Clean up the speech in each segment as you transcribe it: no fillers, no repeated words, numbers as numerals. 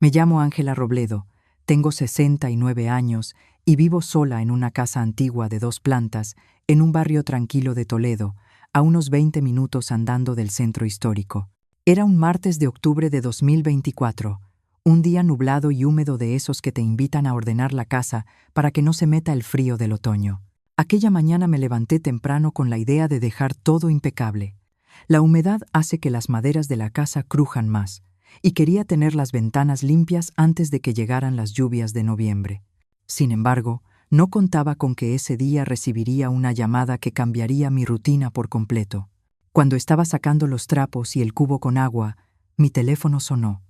Me llamo Ángela Robledo, tengo 69 años y vivo sola en una casa antigua de 2 plantas en un barrio tranquilo de Toledo, a unos 20 minutos andando del centro histórico. Era un martes de octubre de 2024, un día nublado y húmedo de esos que te invitan a ordenar la casa para que no se meta el frío del otoño. Aquella mañana me levanté temprano con la idea de dejar todo impecable. La humedad hace que las maderas de la casa crujan más, y quería tener las ventanas limpias antes de que llegaran las lluvias de noviembre. Sin embargo, no contaba con que ese día recibiría una llamada que cambiaría mi rutina por completo. Cuando estaba sacando los trapos y el cubo con agua, mi teléfono sonó.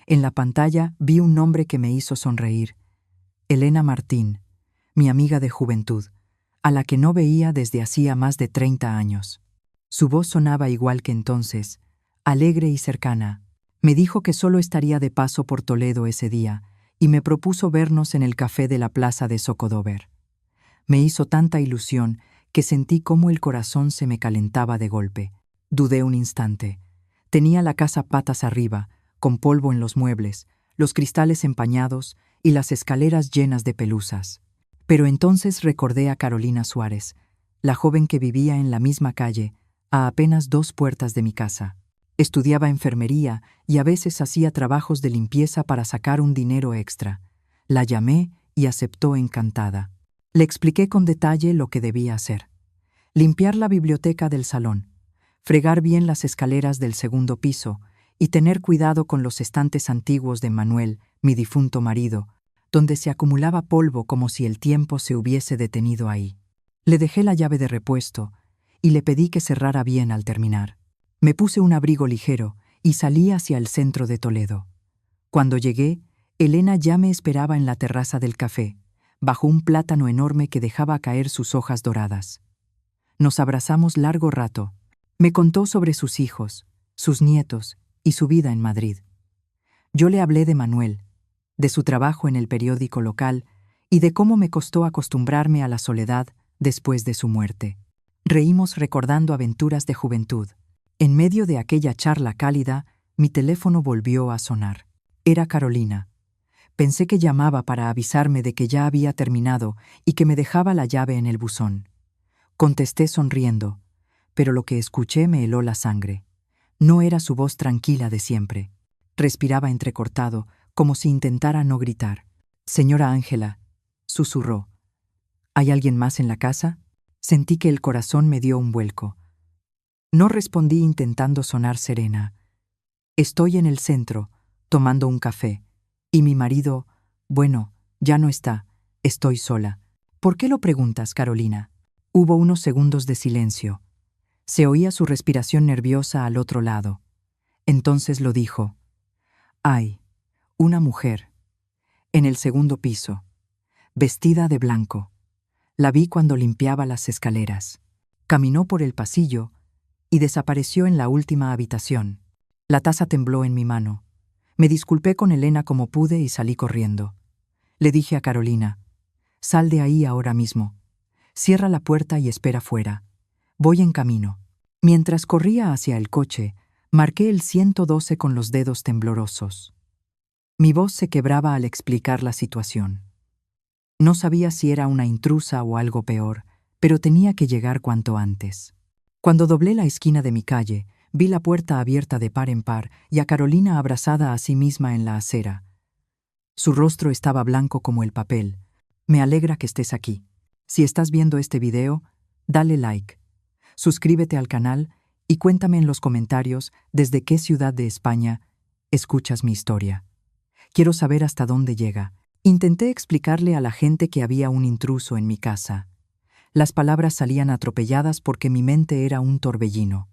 En la pantalla vi un nombre que me hizo sonreír. Elena Martín, mi amiga de juventud, a la que no veía desde hacía más de 30 años. Su voz sonaba igual que entonces, alegre y cercana. Me dijo que solo estaría de paso por Toledo ese día y me propuso vernos en el café de la plaza de Zocodover. Me hizo tanta ilusión que sentí cómo el corazón se me calentaba de golpe. Dudé un instante. Tenía la casa patas arriba, con polvo en los muebles, los cristales empañados y las escaleras llenas de pelusas. Pero entonces recordé a Carolina Suárez, la joven que vivía en la misma calle, a apenas 2 puertas de mi casa. Estudiaba enfermería y a veces hacía trabajos de limpieza para sacar un dinero extra. La llamé y aceptó encantada. Le expliqué con detalle lo que debía hacer. Limpiar la biblioteca del salón, fregar bien las escaleras del segundo piso y tener cuidado con los estantes antiguos de Manuel, mi difunto marido, donde se acumulaba polvo como si el tiempo se hubiese detenido ahí. Le dejé la llave de repuesto y le pedí que cerrara bien al terminar. Me puse un abrigo ligero y salí hacia el centro de Toledo. Cuando llegué, Elena ya me esperaba en la terraza del café, bajo un plátano enorme que dejaba caer sus hojas doradas. Nos abrazamos largo rato. Me contó sobre sus hijos, sus nietos y su vida en Madrid. Yo le hablé de Manuel, de su trabajo en el periódico local y de cómo me costó acostumbrarme a la soledad después de su muerte. Reímos recordando aventuras de juventud. En medio de aquella charla cálida, mi teléfono volvió a sonar. Era Carolina. Pensé que llamaba para avisarme de que ya había terminado y que me dejaba la llave en el buzón. Contesté sonriendo, pero lo que escuché me heló la sangre. No era su voz tranquila de siempre. Respiraba entrecortado, como si intentara no gritar. «Señora Ángela», susurró. «¿Hay alguien más en la casa?» Sentí que el corazón me dio un vuelco. No respondí intentando sonar serena. «Estoy en el centro, tomando un café, y mi marido, bueno, ya no está, estoy sola». «¿Por qué lo preguntas, Carolina?» Hubo unos segundos de silencio. Se oía su respiración nerviosa al otro lado. Entonces lo dijo. «Hay una mujer, en el segundo piso, vestida de blanco. La vi cuando limpiaba las escaleras. Caminó por el pasillo y desapareció en la última habitación». La taza tembló en mi mano. Me disculpé con Elena como pude y salí corriendo. Le dije a Carolina: «Sal de ahí ahora mismo. Cierra la puerta y espera fuera. Voy en camino». Mientras corría hacia el coche, marqué el 112 con los dedos temblorosos. Mi voz se quebraba al explicar la situación. No sabía si era una intrusa o algo peor, pero tenía que llegar cuanto antes. Cuando doblé la esquina de mi calle, vi la puerta abierta de par en par y a Carolina abrazada a sí misma en la acera. Su rostro estaba blanco como el papel. «Me alegra que estés aquí. Si estás viendo este video, dale like. Suscríbete al canal y cuéntame en los comentarios desde qué ciudad de España escuchas mi historia. Quiero saber hasta dónde llega». Intenté explicarle a la gente que había un intruso en mi casa. Las palabras salían atropelladas porque mi mente era un torbellino.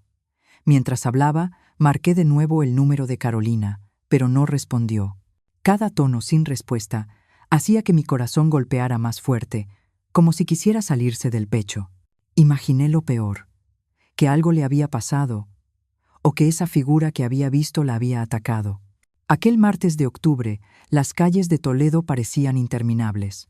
Mientras hablaba, marqué de nuevo el número de Carolina, pero no respondió. Cada tono sin respuesta hacía que mi corazón golpeara más fuerte, como si quisiera salirse del pecho. Imaginé lo peor, que algo le había pasado, o que esa figura que había visto la había atacado. Aquel martes de octubre, las calles de Toledo parecían interminables.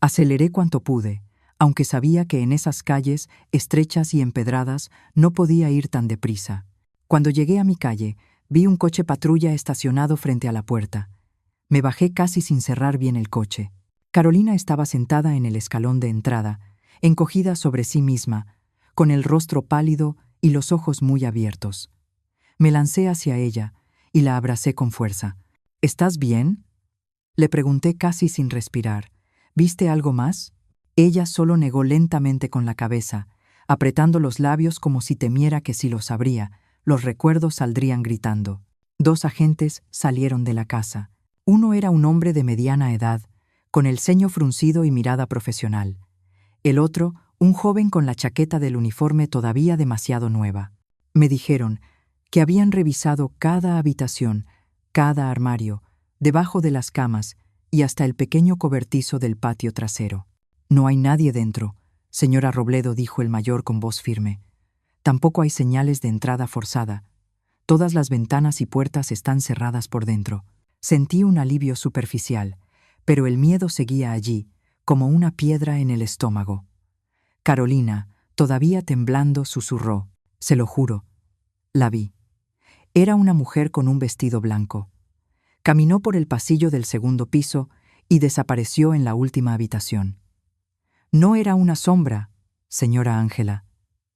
Aceleré cuanto pude, aunque sabía que en esas calles, estrechas y empedradas, no podía ir tan deprisa. Cuando llegué a mi calle, vi un coche patrulla estacionado frente a la puerta. Me bajé casi sin cerrar bien el coche. Carolina estaba sentada en el escalón de entrada, encogida sobre sí misma, con el rostro pálido y los ojos muy abiertos. Me lancé hacia ella y la abracé con fuerza. ¿Estás bien?, le pregunté casi sin respirar. ¿Viste algo más? Ella solo negó lentamente con la cabeza, apretando los labios como si temiera que si los abría, los recuerdos saldrían gritando. 2 agentes salieron de la casa. Uno era un hombre de mediana edad, con el ceño fruncido y mirada profesional. El otro, un joven con la chaqueta del uniforme todavía demasiado nueva. Me dijeron que habían revisado cada habitación, cada armario, debajo de las camas y hasta el pequeño cobertizo del patio trasero. «No hay nadie dentro», señora Robledo, dijo el mayor con voz firme. «Tampoco hay señales de entrada forzada. Todas las ventanas y puertas están cerradas por dentro». Sentí un alivio superficial, pero el miedo seguía allí, como una piedra en el estómago. Carolina, todavía temblando, susurró: «Se lo juro, la vi». Era una mujer con un vestido blanco. Caminó por el pasillo del segundo piso y desapareció en la última habitación. «No era una sombra, señora Ángela.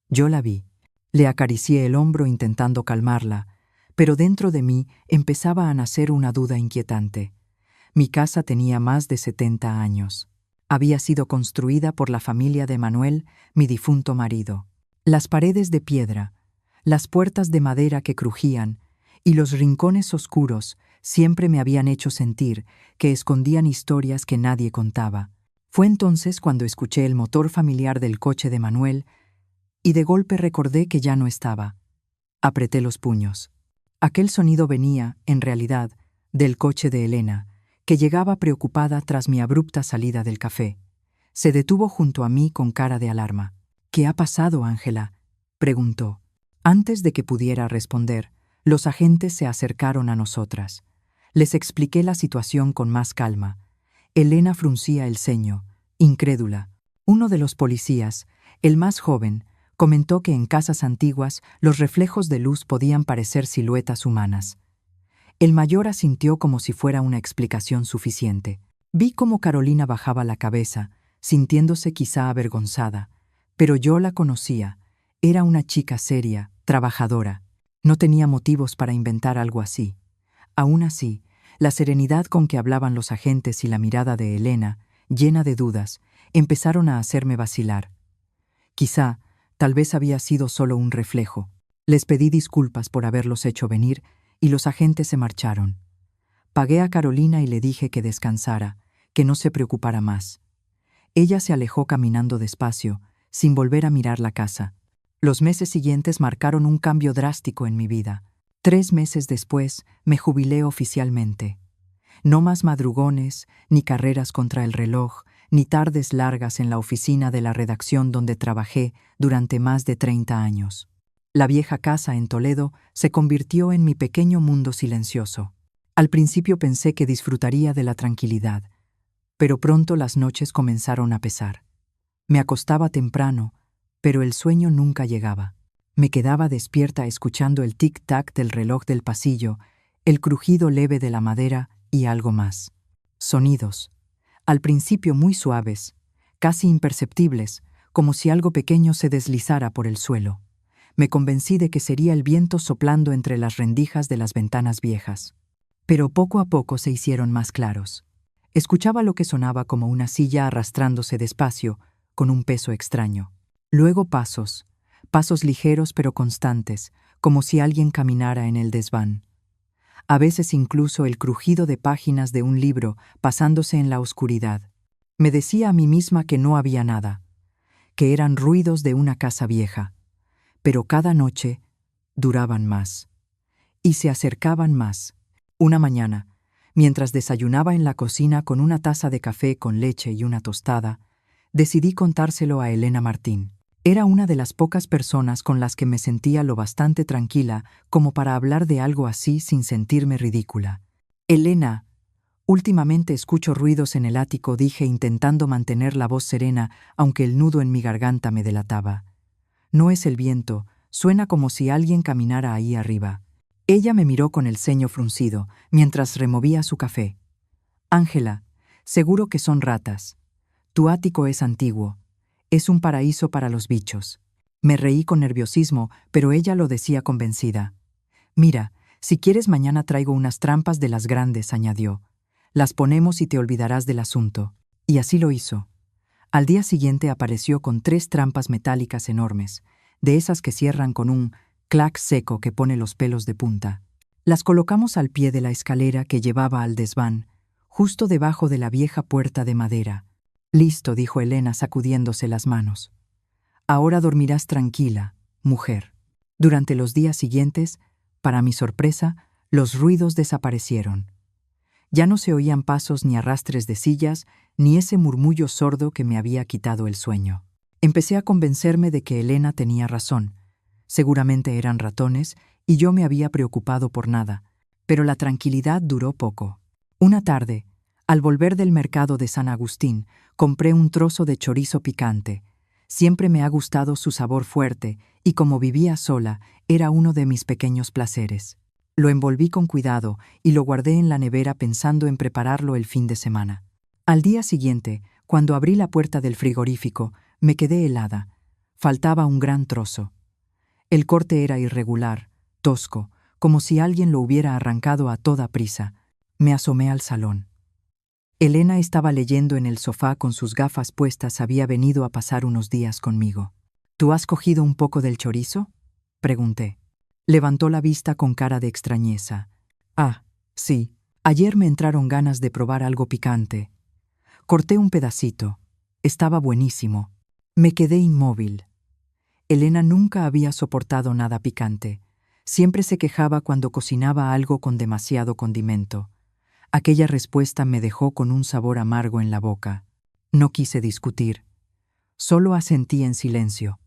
Yo la vi». Le acaricié el hombro intentando calmarla, pero dentro de mí empezaba a nacer una duda inquietante. Mi casa tenía más de 70 años. Había sido construida por la familia de Manuel, mi difunto marido. Las paredes de piedra, las puertas de madera que crujían y los rincones oscuros siempre me habían hecho sentir que escondían historias que nadie contaba. Fue entonces cuando escuché el motor familiar del coche de Manuel y de golpe recordé que ya no estaba. Apreté los puños. Aquel sonido venía, en realidad, del coche de Elena, que llegaba preocupada tras mi abrupta salida del café. Se detuvo junto a mí con cara de alarma. «¿Qué ha pasado, Ángela?», preguntó. Antes de que pudiera responder, los agentes se acercaron a nosotras. Les expliqué la situación con más calma. Elena fruncía el ceño, incrédula. Uno de los policías, el más joven, comentó que en casas antiguas los reflejos de luz podían parecer siluetas humanas. El mayor asintió como si fuera una explicación suficiente. Vi cómo Carolina bajaba la cabeza, sintiéndose quizá avergonzada, pero yo la conocía. Era una chica seria, trabajadora. No tenía motivos para inventar algo así. Aún así, la serenidad con que hablaban los agentes y la mirada de Elena, llena de dudas, empezaron a hacerme vacilar. Quizá, tal vez había sido solo un reflejo. Les pedí disculpas por haberlos hecho venir y los agentes se marcharon. Pagué a Carolina y le dije que descansara, que no se preocupara más. Ella se alejó caminando despacio, sin volver a mirar la casa. Los meses siguientes marcaron un cambio drástico en mi vida. 3 meses después, me jubilé oficialmente. No más madrugones, ni carreras contra el reloj, ni tardes largas en la oficina de la redacción donde trabajé durante más de 30 años. La vieja casa en Toledo se convirtió en mi pequeño mundo silencioso. Al principio pensé que disfrutaría de la tranquilidad, pero pronto las noches comenzaron a pesar. Me acostaba temprano, pero el sueño nunca llegaba. Me quedaba despierta escuchando el tic-tac del reloj del pasillo, el crujido leve de la madera y algo más. Sonidos, al principio muy suaves, casi imperceptibles, como si algo pequeño se deslizara por el suelo. Me convencí de que sería el viento soplando entre las rendijas de las ventanas viejas. Pero poco a poco se hicieron más claros. Escuchaba lo que sonaba como una silla arrastrándose despacio, con un peso extraño. Luego pasos ligeros pero constantes, como si alguien caminara en el desván. A veces incluso el crujido de páginas de un libro pasándose en la oscuridad. Me decía a mí misma que no había nada, que eran ruidos de una casa vieja. Pero cada noche duraban más. Y se acercaban más. Una mañana, mientras desayunaba en la cocina con una taza de café con leche y una tostada, decidí contárselo a Elena Martín. Era una de las pocas personas con las que me sentía lo bastante tranquila como para hablar de algo así sin sentirme ridícula. «Elena, últimamente escucho ruidos en el ático», dije intentando mantener la voz serena, aunque el nudo en mi garganta me delataba. «No es el viento, suena como si alguien caminara ahí arriba». Ella me miró con el ceño fruncido, mientras removía su café. Ángela, seguro que son ratas. Tu ático es antiguo. Es un paraíso para los bichos. Me reí con nerviosismo, pero ella lo decía convencida. Mira, si quieres mañana traigo unas trampas de las grandes, añadió. Las ponemos y te olvidarás del asunto. Y así lo hizo. Al día siguiente apareció con 3 trampas metálicas enormes, de esas que cierran con un clac seco que pone los pelos de punta. Las colocamos al pie de la escalera que llevaba al desván, justo debajo de la vieja puerta de madera. Listo, dijo Elena sacudiéndose las manos. Ahora dormirás tranquila, mujer. Durante los días siguientes, para mi sorpresa, los ruidos desaparecieron. Ya no se oían pasos ni arrastres de sillas, ni ese murmullo sordo que me había quitado el sueño. Empecé a convencerme de que Elena tenía razón. Seguramente eran ratones, y yo me había preocupado por nada, pero la tranquilidad duró poco. Una tarde, al volver del mercado de San Agustín, compré un trozo de chorizo picante. Siempre me ha gustado su sabor fuerte, y como vivía sola, era uno de mis pequeños placeres. Lo envolví con cuidado y lo guardé en la nevera pensando en prepararlo el fin de semana. Al día siguiente, cuando abrí la puerta del frigorífico, me quedé helada. Faltaba un gran trozo. El corte era irregular, tosco, como si alguien lo hubiera arrancado a toda prisa. Me asomé al salón. Elena estaba leyendo en el sofá con sus gafas puestas. Había venido a pasar unos días conmigo. ¿Tú has cogido un poco del chorizo?, pregunté. Levantó la vista con cara de extrañeza. Ah, sí. Ayer me entraron ganas de probar algo picante. Corté un pedacito. Estaba buenísimo. Me quedé inmóvil. Elena nunca había soportado nada picante. Siempre se quejaba cuando cocinaba algo con demasiado condimento. Aquella respuesta me dejó con un sabor amargo en la boca. No quise discutir. Solo asentí en silencio,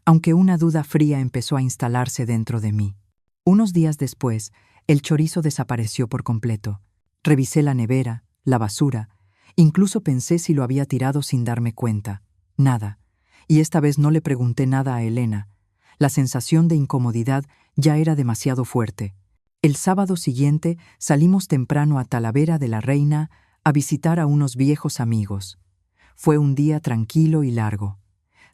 aunque una duda fría empezó a instalarse dentro de mí. Unos días después, el chorizo desapareció por completo. Revisé la nevera, la basura, incluso pensé si lo había tirado sin darme cuenta. Nada. Y esta vez no le pregunté nada a Elena. La sensación de incomodidad ya era demasiado fuerte. El sábado siguiente salimos temprano a Talavera de la Reina a visitar a unos viejos amigos. Fue un día tranquilo y largo.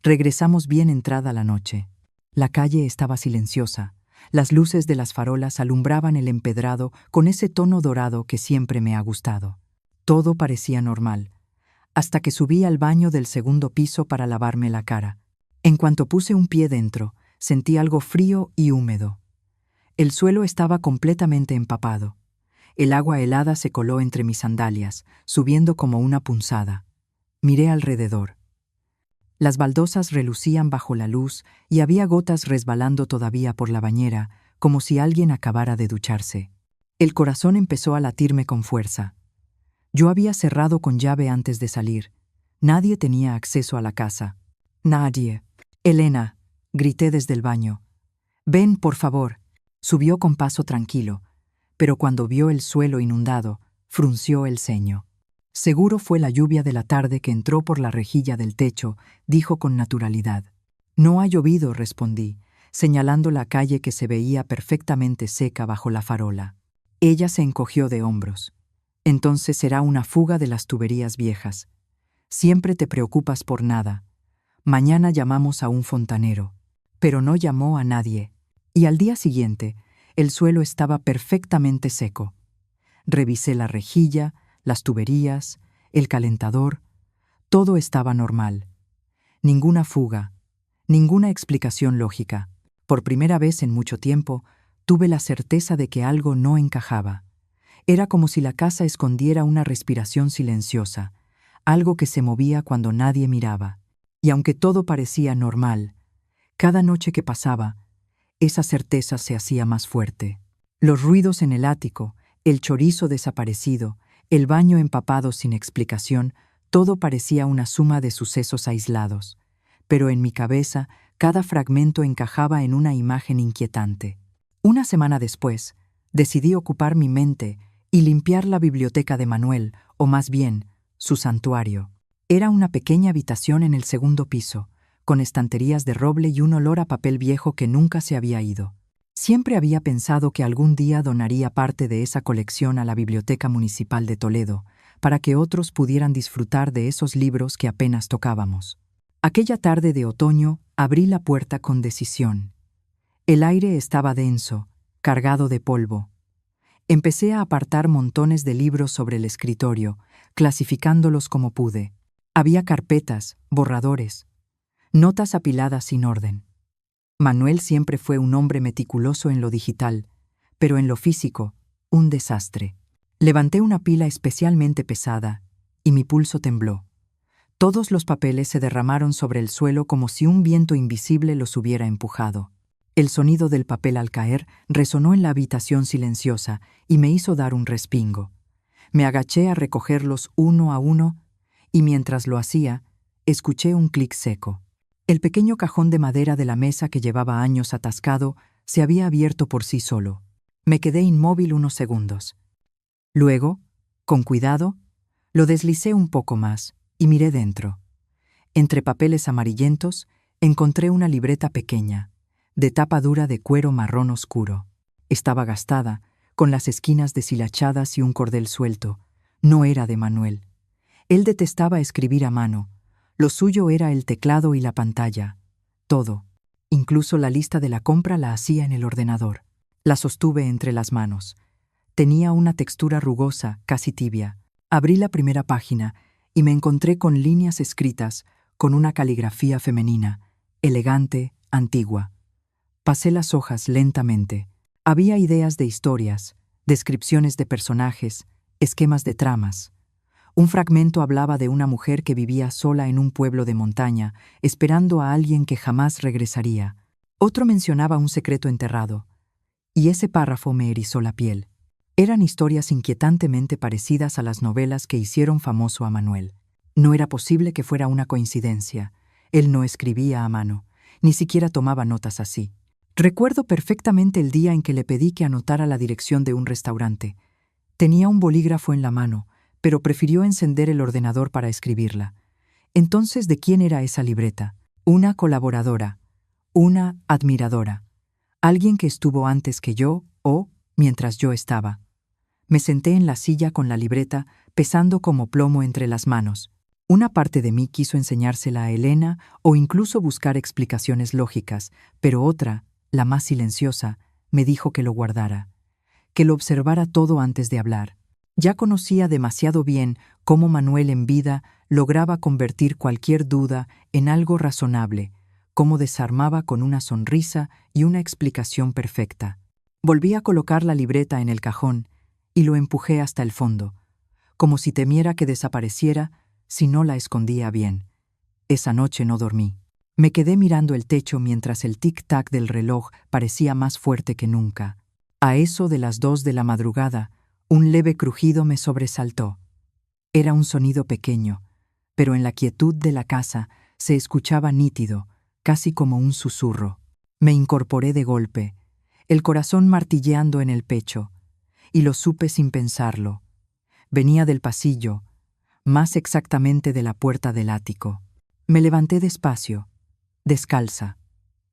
Regresamos bien entrada la noche. La calle estaba silenciosa. Las luces de las farolas alumbraban el empedrado con ese tono dorado que siempre me ha gustado. Todo parecía normal, hasta que subí al baño del segundo piso para lavarme la cara. En cuanto puse un pie dentro, sentí algo frío y húmedo. El suelo estaba completamente empapado. El agua helada se coló entre mis sandalias, subiendo como una punzada. Miré alrededor. Las baldosas relucían bajo la luz y había gotas resbalando todavía por la bañera, como si alguien acabara de ducharse. El corazón empezó a latirme con fuerza. Yo había cerrado con llave antes de salir. Nadie tenía acceso a la casa. Nadie. Elena, grité desde el baño. Ven, por favor. Subió con paso tranquilo, pero cuando vio el suelo inundado, frunció el ceño. Seguro fue la lluvia de la tarde que entró por la rejilla del techo, dijo con naturalidad. No ha llovido, respondí, señalando la calle que se veía perfectamente seca bajo la farola. Ella se encogió de hombros. Entonces será una fuga de las tuberías viejas. Siempre te preocupas por nada. Mañana llamamos a un fontanero. Pero no llamó a nadie. Y al día siguiente, el suelo estaba perfectamente seco. Revisé la rejilla, las tuberías, el calentador. Todo estaba normal. Ninguna fuga, ninguna explicación lógica. Por primera vez en mucho tiempo, tuve la certeza de que algo no encajaba. Era como si la casa escondiera una respiración silenciosa, algo que se movía cuando nadie miraba. Y aunque todo parecía normal, cada noche que pasaba, esa certeza se hacía más fuerte. Los ruidos en el ático, el chorizo desaparecido, el baño empapado sin explicación, todo parecía una suma de sucesos aislados. Pero en mi cabeza, cada fragmento encajaba en una imagen inquietante. Una semana después, decidí ocupar mi mente y limpiar la biblioteca de Manuel, o más bien, su santuario. Era una pequeña habitación en el segundo piso, con estanterías de roble y un olor a papel viejo que nunca se había ido. Siempre había pensado que algún día donaría parte de esa colección a la Biblioteca Municipal de Toledo, para que otros pudieran disfrutar de esos libros que apenas tocábamos. Aquella tarde de otoño abrí la puerta con decisión. El aire estaba denso, cargado de polvo. Empecé a apartar montones de libros sobre el escritorio, clasificándolos como pude. Había carpetas, borradores, notas apiladas sin orden. Manuel siempre fue un hombre meticuloso en lo digital, pero en lo físico, un desastre. Levanté una pila especialmente pesada y mi pulso tembló. Todos los papeles se derramaron sobre el suelo como si un viento invisible los hubiera empujado. El sonido del papel al caer resonó en la habitación silenciosa y me hizo dar un respingo. Me agaché a recogerlos uno a uno y mientras lo hacía, escuché un clic seco. El pequeño cajón de madera de la mesa que llevaba años atascado se había abierto por sí solo. Me quedé inmóvil unos segundos. Luego, con cuidado, lo deslicé un poco más y miré dentro. Entre papeles amarillentos, encontré una libreta pequeña, de tapa dura de cuero marrón oscuro. Estaba gastada, con las esquinas deshilachadas y un cordel suelto. No era de Manuel. Él detestaba escribir a mano. Lo suyo era el teclado y la pantalla. Todo, incluso la lista de la compra, la hacía en el ordenador. La sostuve entre las manos. Tenía una textura rugosa, casi tibia. Abrí la primera página y me encontré con líneas escritas, con una caligrafía femenina, elegante, antigua. Pasé las hojas lentamente. Había ideas de historias, descripciones de personajes, esquemas de tramas. Un fragmento hablaba de una mujer que vivía sola en un pueblo de montaña, esperando a alguien que jamás regresaría. Otro mencionaba un secreto enterrado, y ese párrafo me erizó la piel. Eran historias inquietantemente parecidas a las novelas que hicieron famoso a Manuel. No era posible que fuera una coincidencia. Él no escribía a mano, ni siquiera tomaba notas así. Recuerdo perfectamente el día en que le pedí que anotara la dirección de un restaurante. Tenía un bolígrafo en la mano, pero prefirió encender el ordenador para escribirla. Entonces, ¿de quién era esa libreta? Una colaboradora, una admiradora, alguien que estuvo antes que yo o mientras yo estaba. Me senté en la silla con la libreta, pesando como plomo entre las manos. Una parte de mí quiso enseñársela a Elena o incluso buscar explicaciones lógicas, pero otra, la más silenciosa, me dijo que lo guardara, que lo observara todo antes de hablar. Ya conocía demasiado bien cómo Manuel en vida lograba convertir cualquier duda en algo razonable, cómo desarmaba con una sonrisa y una explicación perfecta. Volví a colocar la libreta en el cajón y lo empujé hasta el fondo, como si temiera que desapareciera si no la escondía bien. Esa noche no dormí. Me quedé mirando el techo mientras el tic-tac del reloj parecía más fuerte que nunca. A eso de las 2 de la madrugada, un leve crujido me sobresaltó. Era un sonido pequeño, pero en la quietud de la casa se escuchaba nítido, casi como un susurro. Me incorporé de golpe, el corazón martilleando en el pecho, y lo supe sin pensarlo. Venía del pasillo, más exactamente de la puerta del ático. Me levanté despacio, descalza,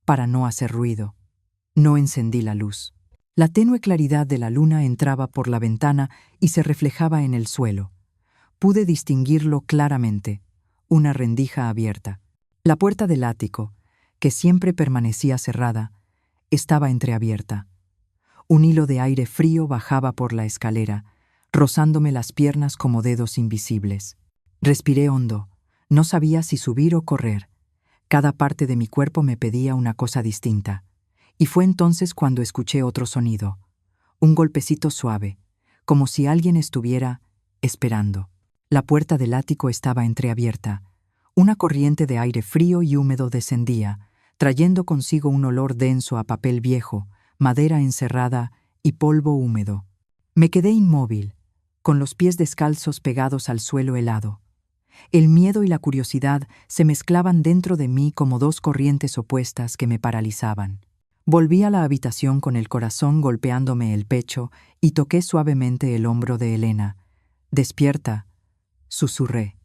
para no hacer ruido. No encendí la luz. La tenue claridad de la luna entraba por la ventana y se reflejaba en el suelo. Pude distinguirlo claramente, una rendija abierta. La puerta del ático, que siempre permanecía cerrada, estaba entreabierta. Un hilo de aire frío bajaba por la escalera, rozándome las piernas como dedos invisibles. Respiré hondo. No sabía si subir o correr. Cada parte de mi cuerpo me pedía una cosa distinta. Y fue entonces cuando escuché otro sonido. Un golpecito suave, como si alguien estuviera esperando. La puerta del ático estaba entreabierta. Una corriente de aire frío y húmedo descendía, trayendo consigo un olor denso a papel viejo, madera encerrada y polvo húmedo. Me quedé inmóvil, con los pies descalzos pegados al suelo helado. El miedo y la curiosidad se mezclaban dentro de mí como dos corrientes opuestas que me paralizaban. Volví a la habitación con el corazón golpeándome el pecho y toqué suavemente el hombro de Elena. «Despierta», susurré.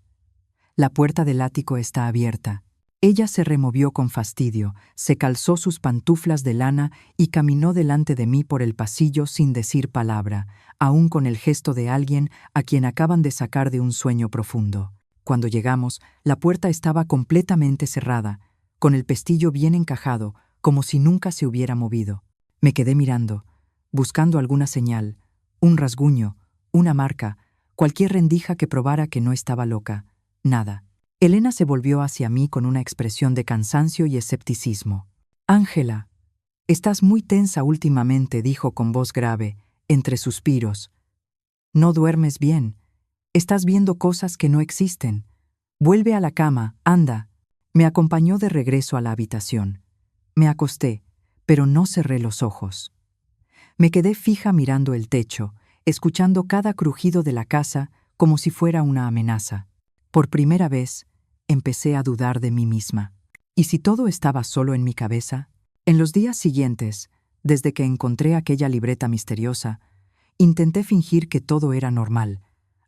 «La puerta del ático está abierta». Ella se removió con fastidio, se calzó sus pantuflas de lana y caminó delante de mí por el pasillo sin decir palabra, aún con el gesto de alguien a quien acaban de sacar de un sueño profundo. Cuando llegamos, la puerta estaba completamente cerrada, con el pestillo bien encajado, como si nunca se hubiera movido. Me quedé mirando, buscando alguna señal, un rasguño, una marca, cualquier rendija que probara que no estaba loca. Nada. Elena se volvió hacia mí con una expresión de cansancio y escepticismo. «Ángela, estás muy tensa últimamente», dijo con voz grave, entre suspiros. «No duermes bien. Estás viendo cosas que no existen. Vuelve a la cama, anda». Me acompañó de regreso a la habitación. Me acosté, pero no cerré los ojos. Me quedé fija mirando el techo, escuchando cada crujido de la casa como si fuera una amenaza. Por primera vez, empecé a dudar de mí misma. ¿Y si todo estaba solo en mi cabeza? En los días siguientes, desde que encontré aquella libreta misteriosa, intenté fingir que todo era normal,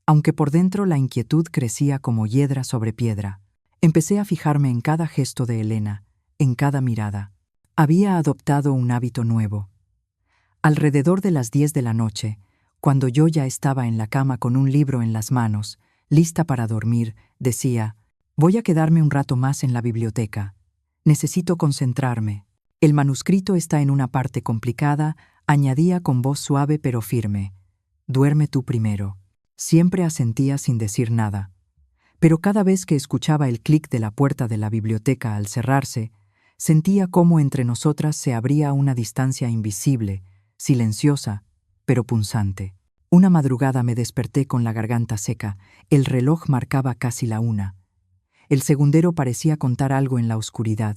aunque por dentro la inquietud crecía como hiedra sobre piedra. Empecé a fijarme en cada gesto de Elena, en cada mirada. Había adoptado un hábito nuevo. Alrededor de las 10 de la noche, cuando yo ya estaba en la cama con un libro en las manos, lista para dormir, decía: «Voy a quedarme un rato más en la biblioteca. Necesito concentrarme. El manuscrito está en una parte complicada», añadía con voz suave pero firme. «Duerme tú primero». Siempre asentía sin decir nada. Pero cada vez que escuchaba el clic de la puerta de la biblioteca al cerrarse, sentía cómo entre nosotras se abría una distancia invisible, silenciosa, pero punzante. Una madrugada me desperté con la garganta seca. El reloj marcaba casi la 1. El segundero parecía contar algo en la oscuridad.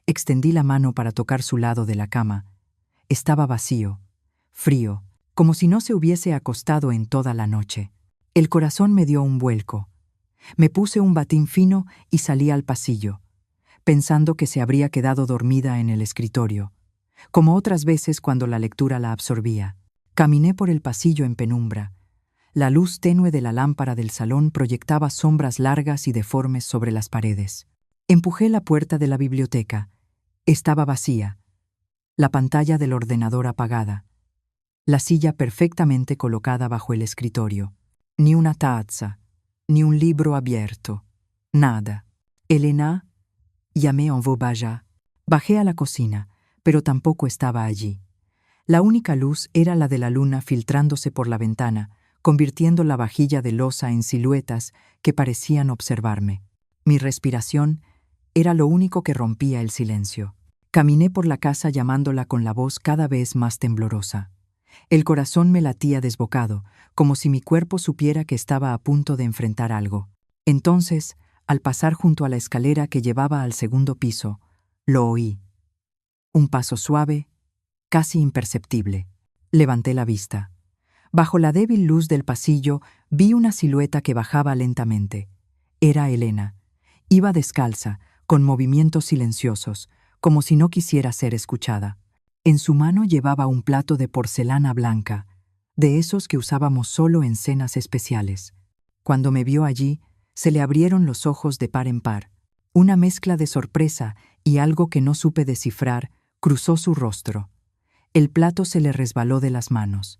Extendí la mano para tocar su lado de la cama. Estaba vacío, frío, como si no se hubiese acostado en toda la noche. El corazón me dio un vuelco. Me puse un batín fino y salí al pasillo, pensando que se habría quedado dormida en el escritorio, como otras veces cuando la lectura la absorbía. Caminé por el pasillo en penumbra. La luz tenue de la lámpara del salón proyectaba sombras largas y deformes sobre las paredes. Empujé la puerta de la biblioteca. Estaba vacía. La pantalla del ordenador apagada. La silla perfectamente colocada bajo el escritorio. Ni una taza, ni un libro abierto. Nada. «Elena», llamé en voz baja. Bajé a la cocina, pero tampoco estaba allí. La única luz era la de la luna filtrándose por la ventana, convirtiendo la vajilla de loza en siluetas que parecían observarme. Mi respiración era lo único que rompía el silencio. Caminé por la casa llamándola con la voz cada vez más temblorosa. El corazón me latía desbocado, como si mi cuerpo supiera que estaba a punto de enfrentar algo. Entonces, al pasar junto a la escalera que llevaba al segundo piso, lo oí. Un paso suave, casi imperceptible. Levanté la vista. Bajo la débil luz del pasillo vi una silueta que bajaba lentamente. Era Elena. Iba descalza, con movimientos silenciosos, como si no quisiera ser escuchada. En su mano llevaba un plato de porcelana blanca, de esos que usábamos solo en cenas especiales. Cuando me vio allí, se le abrieron los ojos de par en par. Una mezcla de sorpresa y algo que no supe descifrar cruzó su rostro. El plato se le resbaló de las manos.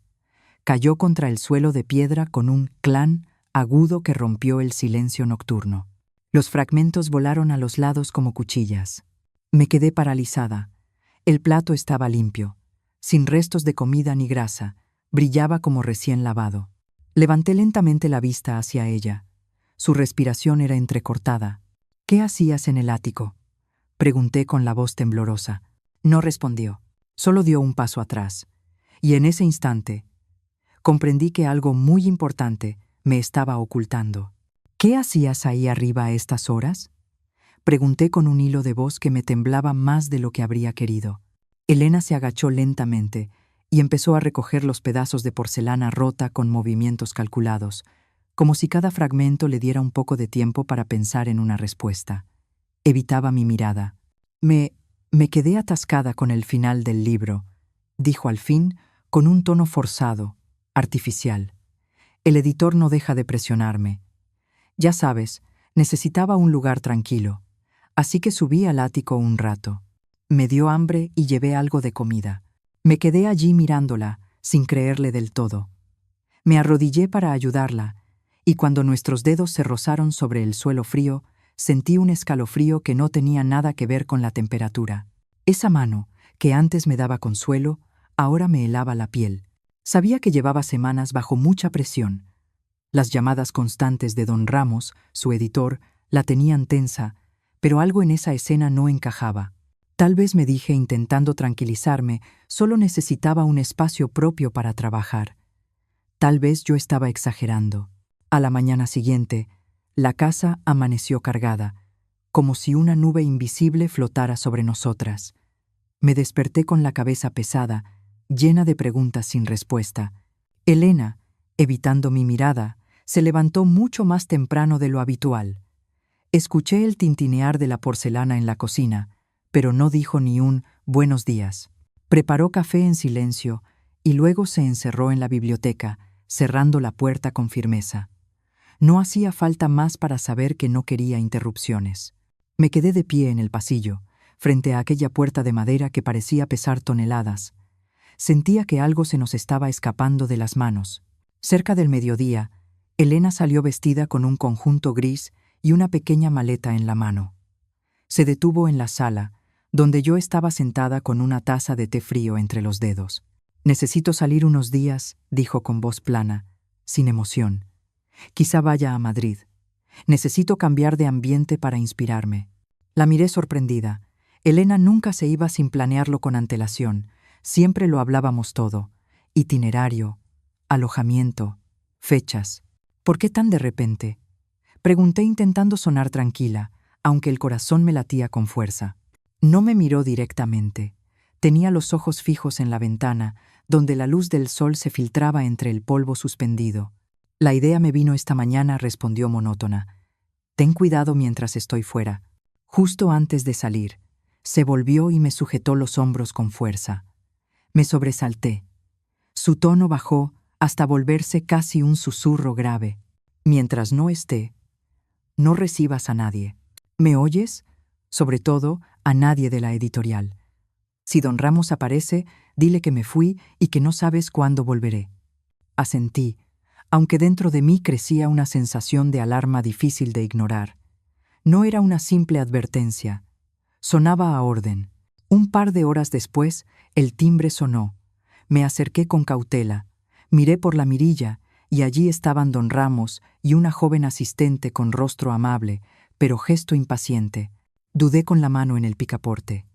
Cayó contra el suelo de piedra con un clan agudo que rompió el silencio nocturno. Los fragmentos volaron a los lados como cuchillas. Me quedé paralizada. El plato estaba limpio, sin restos de comida ni grasa, brillaba como recién lavado. Levanté lentamente la vista hacia ella. Su respiración era entrecortada. «¿Qué hacías en el ático?», pregunté con la voz temblorosa. No respondió, solo dio un paso atrás. Y en ese instante, comprendí que algo muy importante me estaba ocultando. «¿Qué hacías ahí arriba a estas horas?», pregunté con un hilo de voz que me temblaba más de lo que habría querido. Elena se agachó lentamente y empezó a recoger los pedazos de porcelana rota con movimientos calculados, como si cada fragmento le diera un poco de tiempo para pensar en una respuesta. Evitaba mi mirada. Me quedé atascada con el final del libro», dijo al fin, con un tono forzado, artificial. «El editor no deja de presionarme. Ya sabes, necesitaba un lugar tranquilo. Así que subí al ático un rato. Me dio hambre y llevé algo de comida. Me quedé allí mirándola, sin creerle del todo. Me arrodillé para ayudarla, y cuando nuestros dedos se rozaron sobre el suelo frío, sentí un escalofrío que no tenía nada que ver con la temperatura. Esa mano, que antes me daba consuelo, ahora me helaba la piel. Sabía que llevaba semanas bajo mucha presión. Las llamadas constantes de don Ramos, su editor, la tenían tensa, pero algo en esa escena no encajaba. Tal vez, me dije intentando tranquilizarme, solo necesitaba un espacio propio para trabajar. Tal vez yo estaba exagerando. A la mañana siguiente, la casa amaneció cargada, como si una nube invisible flotara sobre nosotras. Me desperté con la cabeza pesada, llena de preguntas sin respuesta. Elena, evitando mi mirada, se levantó mucho más temprano de lo habitual. Escuché el tintinear de la porcelana en la cocina, pero no dijo ni un «buenos días». Preparó café en silencio y luego se encerró en la biblioteca, cerrando la puerta con firmeza. No hacía falta más para saber que no quería interrupciones. Me quedé de pie en el pasillo, frente a aquella puerta de madera que parecía pesar toneladas. Sentía que algo se nos estaba escapando de las manos. Cerca del mediodía, Elena salió vestida con un conjunto gris y una pequeña maleta en la mano. Se detuvo en la sala, donde yo estaba sentada con una taza de té frío entre los dedos. «Necesito salir unos días», dijo con voz plana, sin emoción. «Quizá vaya a Madrid. Necesito cambiar de ambiente para inspirarme». La miré sorprendida. Elena nunca se iba sin planearlo con antelación. Siempre lo hablábamos todo. Itinerario, alojamiento, fechas. ¿Por qué tan de repente? Pregunté intentando sonar tranquila, aunque el corazón me latía con fuerza. No me miró directamente. Tenía los ojos fijos en la ventana, donde la luz del sol se filtraba entre el polvo suspendido. «La idea me vino esta mañana», respondió monótona. «Ten cuidado mientras estoy fuera». Justo antes de salir, se volvió y me sujetó los hombros con fuerza. Me sobresalté. Su tono bajó hasta volverse casi un susurro grave. «Mientras no esté, no recibas a nadie. ¿Me oyes? Sobre todo, a nadie de la editorial. Si don Ramos aparece, dile que me fui y que no sabes cuándo volveré». Asentí, aunque dentro de mí crecía una sensación de alarma difícil de ignorar. No era una simple advertencia. Sonaba a orden. Un par de horas después, el timbre sonó. Me acerqué con cautela. Miré por la mirilla y allí estaban don Ramos y una joven asistente con rostro amable, pero gesto impaciente. Dudé con la mano en el picaporte.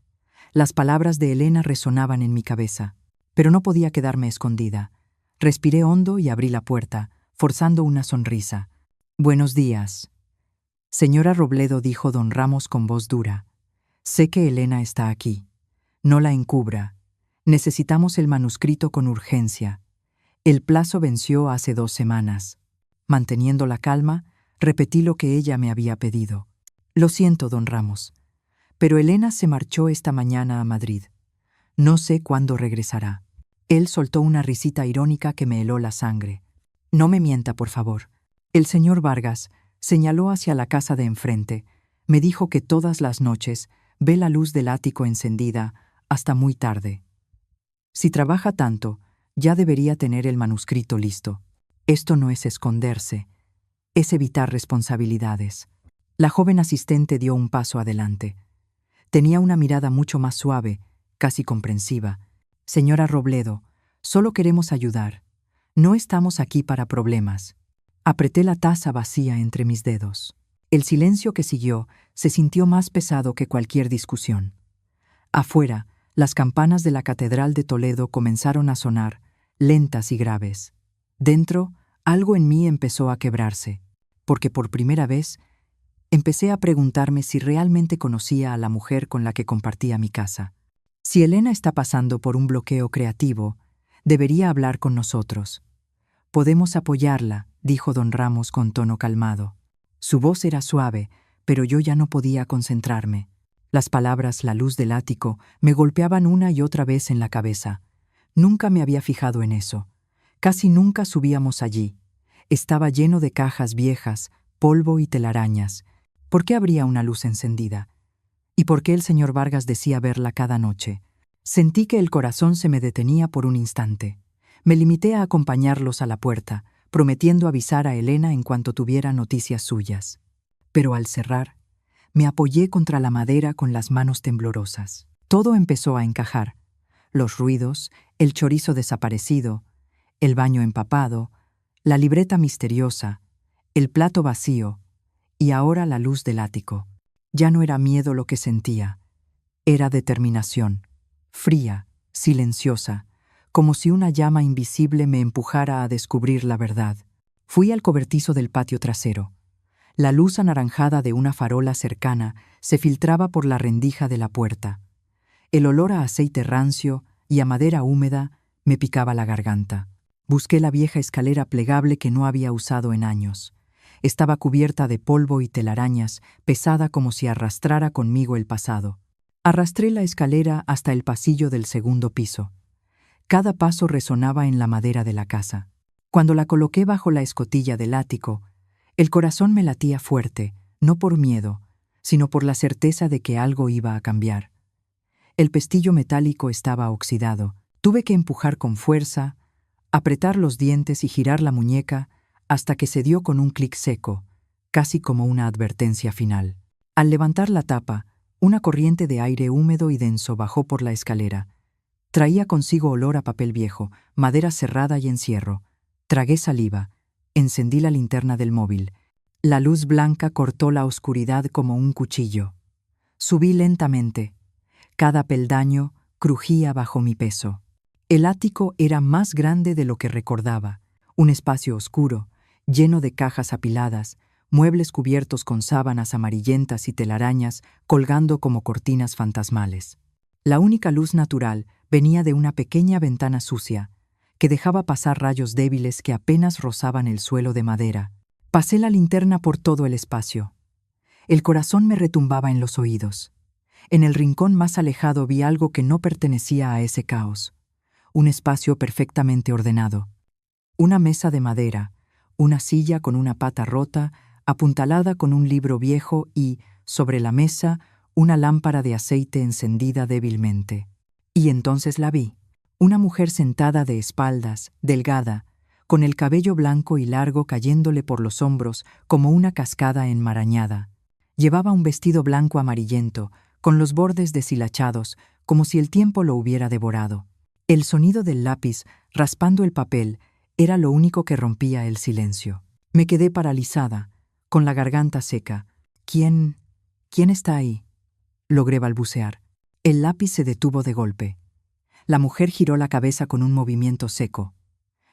Las palabras de Elena resonaban en mi cabeza, pero no podía quedarme escondida. Respiré hondo y abrí la puerta, forzando una sonrisa. «Buenos días». «Señora Robledo», dijo don Ramos con voz dura. «Sé que Elena está aquí. No la encubra. Necesitamos el manuscrito con urgencia. El plazo venció hace 2 semanas». Manteniendo la calma, repetí lo que ella me había pedido. «Lo siento, don Ramos, pero Elena se marchó esta mañana a Madrid. No sé cuándo regresará». Él soltó una risita irónica que me heló la sangre. «No me mienta, por favor. El señor Vargas», señaló hacia la casa de enfrente, «me dijo que todas las noches ve la luz del ático encendida hasta muy tarde. Si trabaja tanto, ya debería tener el manuscrito listo. Esto no es esconderse, es evitar responsabilidades». La joven asistente dio un paso adelante. Tenía una mirada mucho más suave, casi comprensiva. «Señora Robledo, solo queremos ayudar. No estamos aquí para problemas». Apreté la taza vacía entre mis dedos. El silencio que siguió se sintió más pesado que cualquier discusión. Afuera, las campanas de la Catedral de Toledo comenzaron a sonar, lentas y graves. Dentro, algo en mí empezó a quebrarse, porque por primera vez empecé a preguntarme si realmente conocía a la mujer con la que compartía mi casa. Si Elena está pasando por un bloqueo creativo, debería hablar con nosotros. «Podemos apoyarla», dijo don Ramos con tono calmado. Su voz era suave, pero yo ya no podía concentrarme. Las palabras «la luz del ático» me golpeaban una y otra vez en la cabeza. Nunca me había fijado en eso. Casi nunca subíamos allí. Estaba lleno de cajas viejas, polvo y telarañas. ¿Por qué habría una luz encendida? ¿Y por qué el señor Vargas decía verla cada noche? Sentí que el corazón se me detenía por un instante. Me limité a acompañarlos a la puerta, prometiendo avisar a Elena en cuanto tuviera noticias suyas. Pero al cerrar, me apoyé contra la madera con las manos temblorosas. Todo empezó a encajar. Los ruidos, el chorizo desaparecido, el baño empapado, la libreta misteriosa, el plato vacío y ahora la luz del ático. Ya no era miedo lo que sentía, era determinación, fría, silenciosa, como si una llama invisible me empujara a descubrir la verdad. Fui al cobertizo del patio trasero. La luz anaranjada de una farola cercana se filtraba por la rendija de la puerta. El olor a aceite rancio y a madera húmeda me picaba la garganta. Busqué la vieja escalera plegable que no había usado en años. Estaba cubierta de polvo y telarañas, pesada como si arrastrara conmigo el pasado. Arrastré la escalera hasta el pasillo del segundo piso. Cada paso resonaba en la madera de la casa. Cuando la coloqué bajo la escotilla del ático, el corazón me latía fuerte, no por miedo, sino por la certeza de que algo iba a cambiar. El pestillo metálico estaba oxidado. Tuve que empujar con fuerza, apretar los dientes y girar la muñeca hasta que se dio con un clic seco, casi como una advertencia final. Al levantar la tapa, una corriente de aire húmedo y denso bajó por la escalera. Traía consigo olor a papel viejo, madera cerrada y encierro. Tragué saliva, encendí la linterna del móvil. La luz blanca cortó la oscuridad como un cuchillo. Subí lentamente. Cada peldaño crujía bajo mi peso. El ático era más grande de lo que recordaba, un espacio oscuro, lleno de cajas apiladas, muebles cubiertos con sábanas amarillentas y telarañas colgando como cortinas fantasmales. La única luz natural venía de una pequeña ventana sucia, que dejaba pasar rayos débiles que apenas rozaban el suelo de madera. Pasé la linterna por todo el espacio. El corazón me retumbaba en los oídos. En el rincón más alejado vi algo que no pertenecía a ese caos. Un espacio perfectamente ordenado. Una mesa de madera, una silla con una pata rota, apuntalada con un libro viejo y, sobre la mesa, una lámpara de aceite encendida débilmente. Y entonces la vi. Una mujer sentada de espaldas, delgada, con el cabello blanco y largo cayéndole por los hombros como una cascada enmarañada. Llevaba un vestido blanco amarillento, con los bordes deshilachados, como si el tiempo lo hubiera devorado. El sonido del lápiz, raspando el papel, era lo único que rompía el silencio. Me quedé paralizada, con la garganta seca. ¿Quién está ahí?, logré balbucear. El lápiz se detuvo de golpe. La mujer giró la cabeza con un movimiento seco.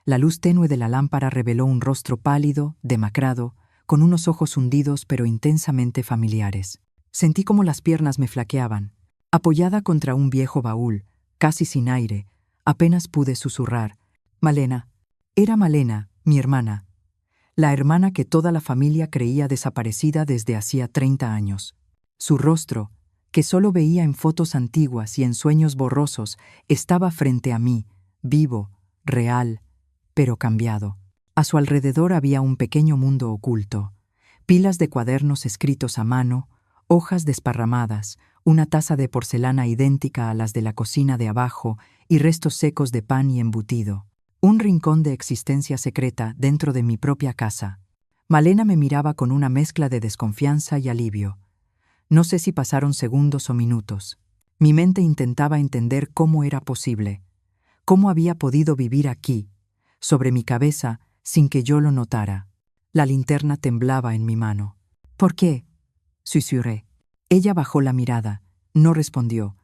La luz tenue de la lámpara reveló un rostro pálido, demacrado, con unos ojos hundidos pero intensamente familiares. Sentí como las piernas me flaqueaban. Apoyada contra un viejo baúl, casi sin aire, apenas pude susurrar: «Malena». Era Malena, mi hermana. La hermana que toda la familia creía desaparecida desde hacía 30 años. Su rostro, que solo veía en fotos antiguas y en sueños borrosos, estaba frente a mí, vivo, real, pero cambiado. A su alrededor había un pequeño mundo oculto. Pilas de cuadernos escritos a mano, hojas desparramadas, una taza de porcelana idéntica a las de la cocina de abajo y restos secos de pan y embutido. Un rincón de existencia secreta dentro de mi propia casa. Malena me miraba con una mezcla de desconfianza y alivio. No sé si pasaron segundos o minutos. Mi mente intentaba entender cómo era posible, cómo había podido vivir aquí, sobre mi cabeza, sin que yo lo notara. La linterna temblaba en mi mano. «¿Por qué?», susurré. Ella bajó la mirada, no respondió.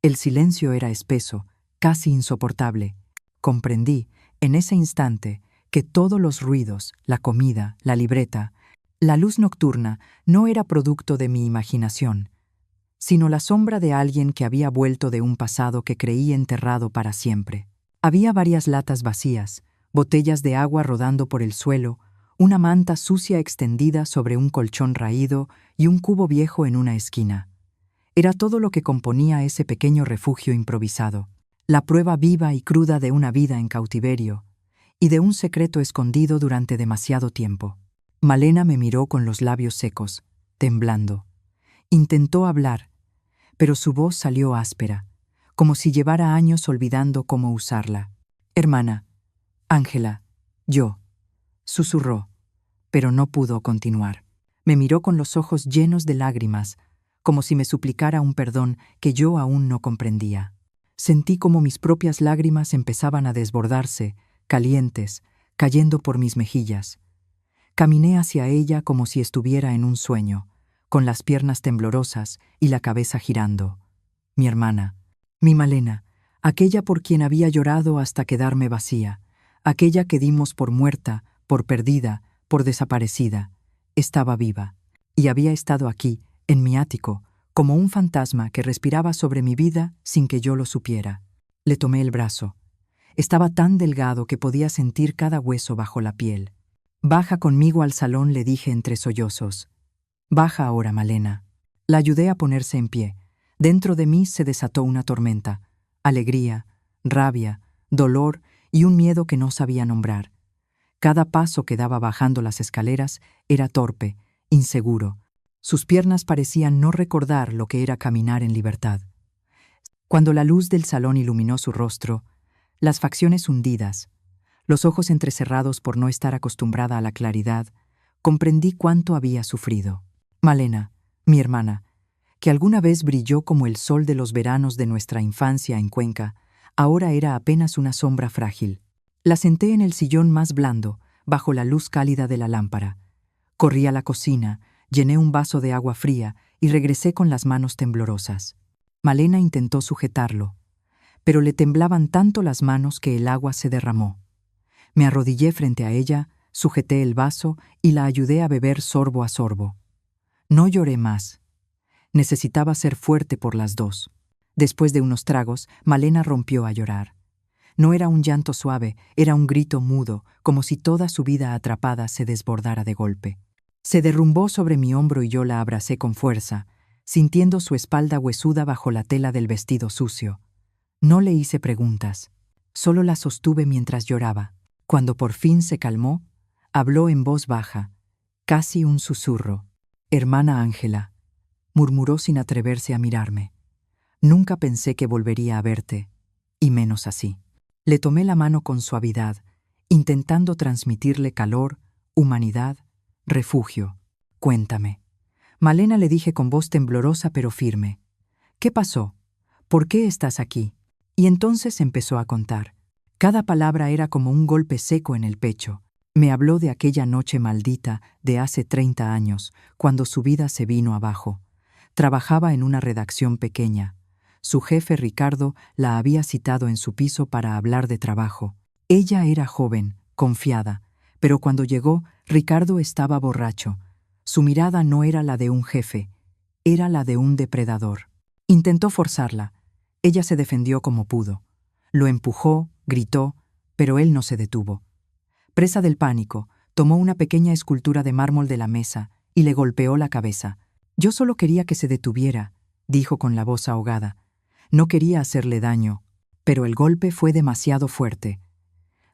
El silencio era espeso, casi insoportable. Comprendí, en ese instante, que todos los ruidos, la comida, la libreta, la luz nocturna, no era producto de mi imaginación, sino la sombra de alguien que había vuelto de un pasado que creí enterrado para siempre. Había varias latas vacías, botellas de agua rodando por el suelo, una manta sucia extendida sobre un colchón raído y un cubo viejo en una esquina. Era todo lo que componía ese pequeño refugio improvisado, la prueba viva y cruda de una vida en cautiverio y de un secreto escondido durante demasiado tiempo. Malena me miró con los labios secos, temblando. Intentó hablar, pero su voz salió áspera, como si llevara años olvidando cómo usarla. «Hermana, Ángela, yo», susurró, pero no pudo continuar. Me miró con los ojos llenos de lágrimas, como si me suplicara un perdón que yo aún no comprendía. Sentí como mis propias lágrimas empezaban a desbordarse, calientes, cayendo por mis mejillas. Caminé hacia ella como si estuviera en un sueño, con las piernas temblorosas y la cabeza girando. Mi hermana, mi Malena, aquella por quien había llorado hasta quedarme vacía, aquella que dimos por muerta, por perdida, por desaparecida, estaba viva, y había estado aquí, en mi ático, como un fantasma que respiraba sobre mi vida sin que yo lo supiera. Le tomé el brazo. Estaba tan delgado que podía sentir cada hueso bajo la piel. «Baja conmigo al salón», le dije entre sollozos. «Baja ahora, Malena». La ayudé a ponerse en pie. Dentro de mí se desató una tormenta, alegría, rabia, dolor y un miedo que no sabía nombrar. Cada paso que daba bajando las escaleras era torpe, inseguro. Sus piernas parecían no recordar lo que era caminar en libertad. Cuando la luz del salón iluminó su rostro, las facciones hundidas, los ojos entrecerrados por no estar acostumbrada a la claridad, comprendí cuánto había sufrido. Malena, mi hermana, que alguna vez brilló como el sol de los veranos de nuestra infancia en Cuenca, ahora era apenas una sombra frágil. La senté en el sillón más blando, bajo la luz cálida de la lámpara. Corrí a la cocina, llené un vaso de agua fría y regresé con las manos temblorosas. Malena intentó sujetarlo, pero le temblaban tanto las manos que el agua se derramó. Me arrodillé frente a ella, sujeté el vaso y la ayudé a beber sorbo a sorbo. No lloré más. Necesitaba ser fuerte por las dos. Después de unos tragos, Malena rompió a llorar. No era un llanto suave, era un grito mudo, como si toda su vida atrapada se desbordara de golpe. Se derrumbó sobre mi hombro y yo la abracé con fuerza, sintiendo su espalda huesuda bajo la tela del vestido sucio. No le hice preguntas, solo la sostuve mientras lloraba. Cuando por fin se calmó, habló en voz baja, casi un susurro. «Hermana Ángela», murmuró sin atreverse a mirarme. «Nunca pensé que volvería a verte, y menos así». Le tomé la mano con suavidad, intentando transmitirle calor, humanidad, refugio. «Cuéntame». Malena, le dije con voz temblorosa pero firme. «¿Qué pasó? ¿Por qué estás aquí?» Y entonces empezó a contar. Cada palabra era como un golpe seco en el pecho. Me habló de aquella noche maldita de hace 30 años, cuando su vida se vino abajo. Trabajaba en una redacción pequeña. Su jefe, Ricardo, la había citado en su piso para hablar de trabajo. Ella era joven, confiada, pero cuando llegó, Ricardo estaba borracho. Su mirada no era la de un jefe, era la de un depredador. Intentó forzarla. Ella se defendió como pudo. Lo empujó, gritó, pero él no se detuvo. Presa del pánico, tomó una pequeña escultura de mármol de la mesa y le golpeó la cabeza. «Yo solo quería que se detuviera», dijo con la voz ahogada. «No quería hacerle daño, pero el golpe fue demasiado fuerte».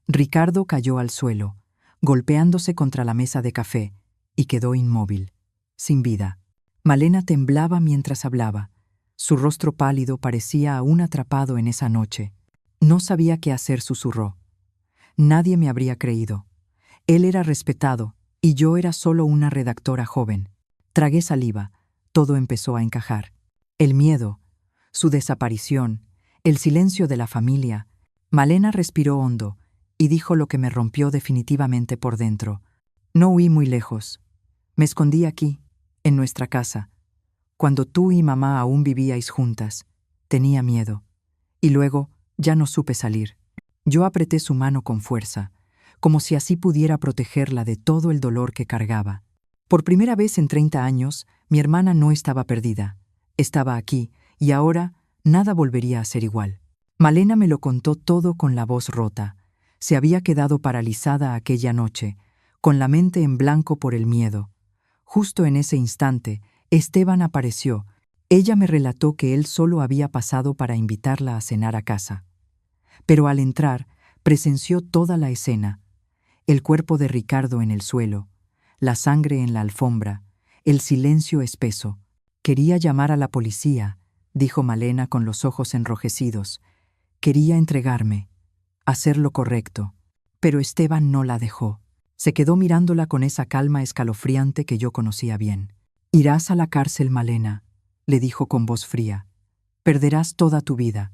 Ricardo cayó al suelo, golpeándose contra la mesa de café, y quedó inmóvil, sin vida. Malena temblaba mientras hablaba. Su rostro pálido parecía aún atrapado en esa noche. No sabía qué hacer, susurró. Nadie me habría creído. Él era respetado, y yo era solo una redactora joven. Tragué saliva. Todo empezó a encajar. El miedo, su desaparición, el silencio de la familia. Malena respiró hondo y dijo lo que me rompió definitivamente por dentro. «No huí muy lejos. Me escondí aquí, en nuestra casa. Cuando tú y mamá aún vivíais juntas, tenía miedo. Y luego ya no supe salir». Yo apreté su mano con fuerza, como si así pudiera protegerla de todo el dolor que cargaba. Por primera vez en 30 años, mi hermana no estaba perdida. Estaba aquí, y ahora nada volvería a ser igual. Malena me lo contó todo con la voz rota. Se había quedado paralizada aquella noche, con la mente en blanco por el miedo. Justo en ese instante, Esteban apareció. Ella me relató que él solo había pasado para invitarla a cenar a casa. Pero al entrar, presenció toda la escena. El cuerpo de Ricardo en el suelo, la sangre en la alfombra, el silencio espeso. Quería llamar a la policía, dijo Malena con los ojos enrojecidos. Quería entregarme, hacer lo correcto, pero Esteban no la dejó. Se quedó mirándola con esa calma escalofriante que yo conocía bien. «Irás a la cárcel, Malena», le dijo con voz fría. «Perderás toda tu vida.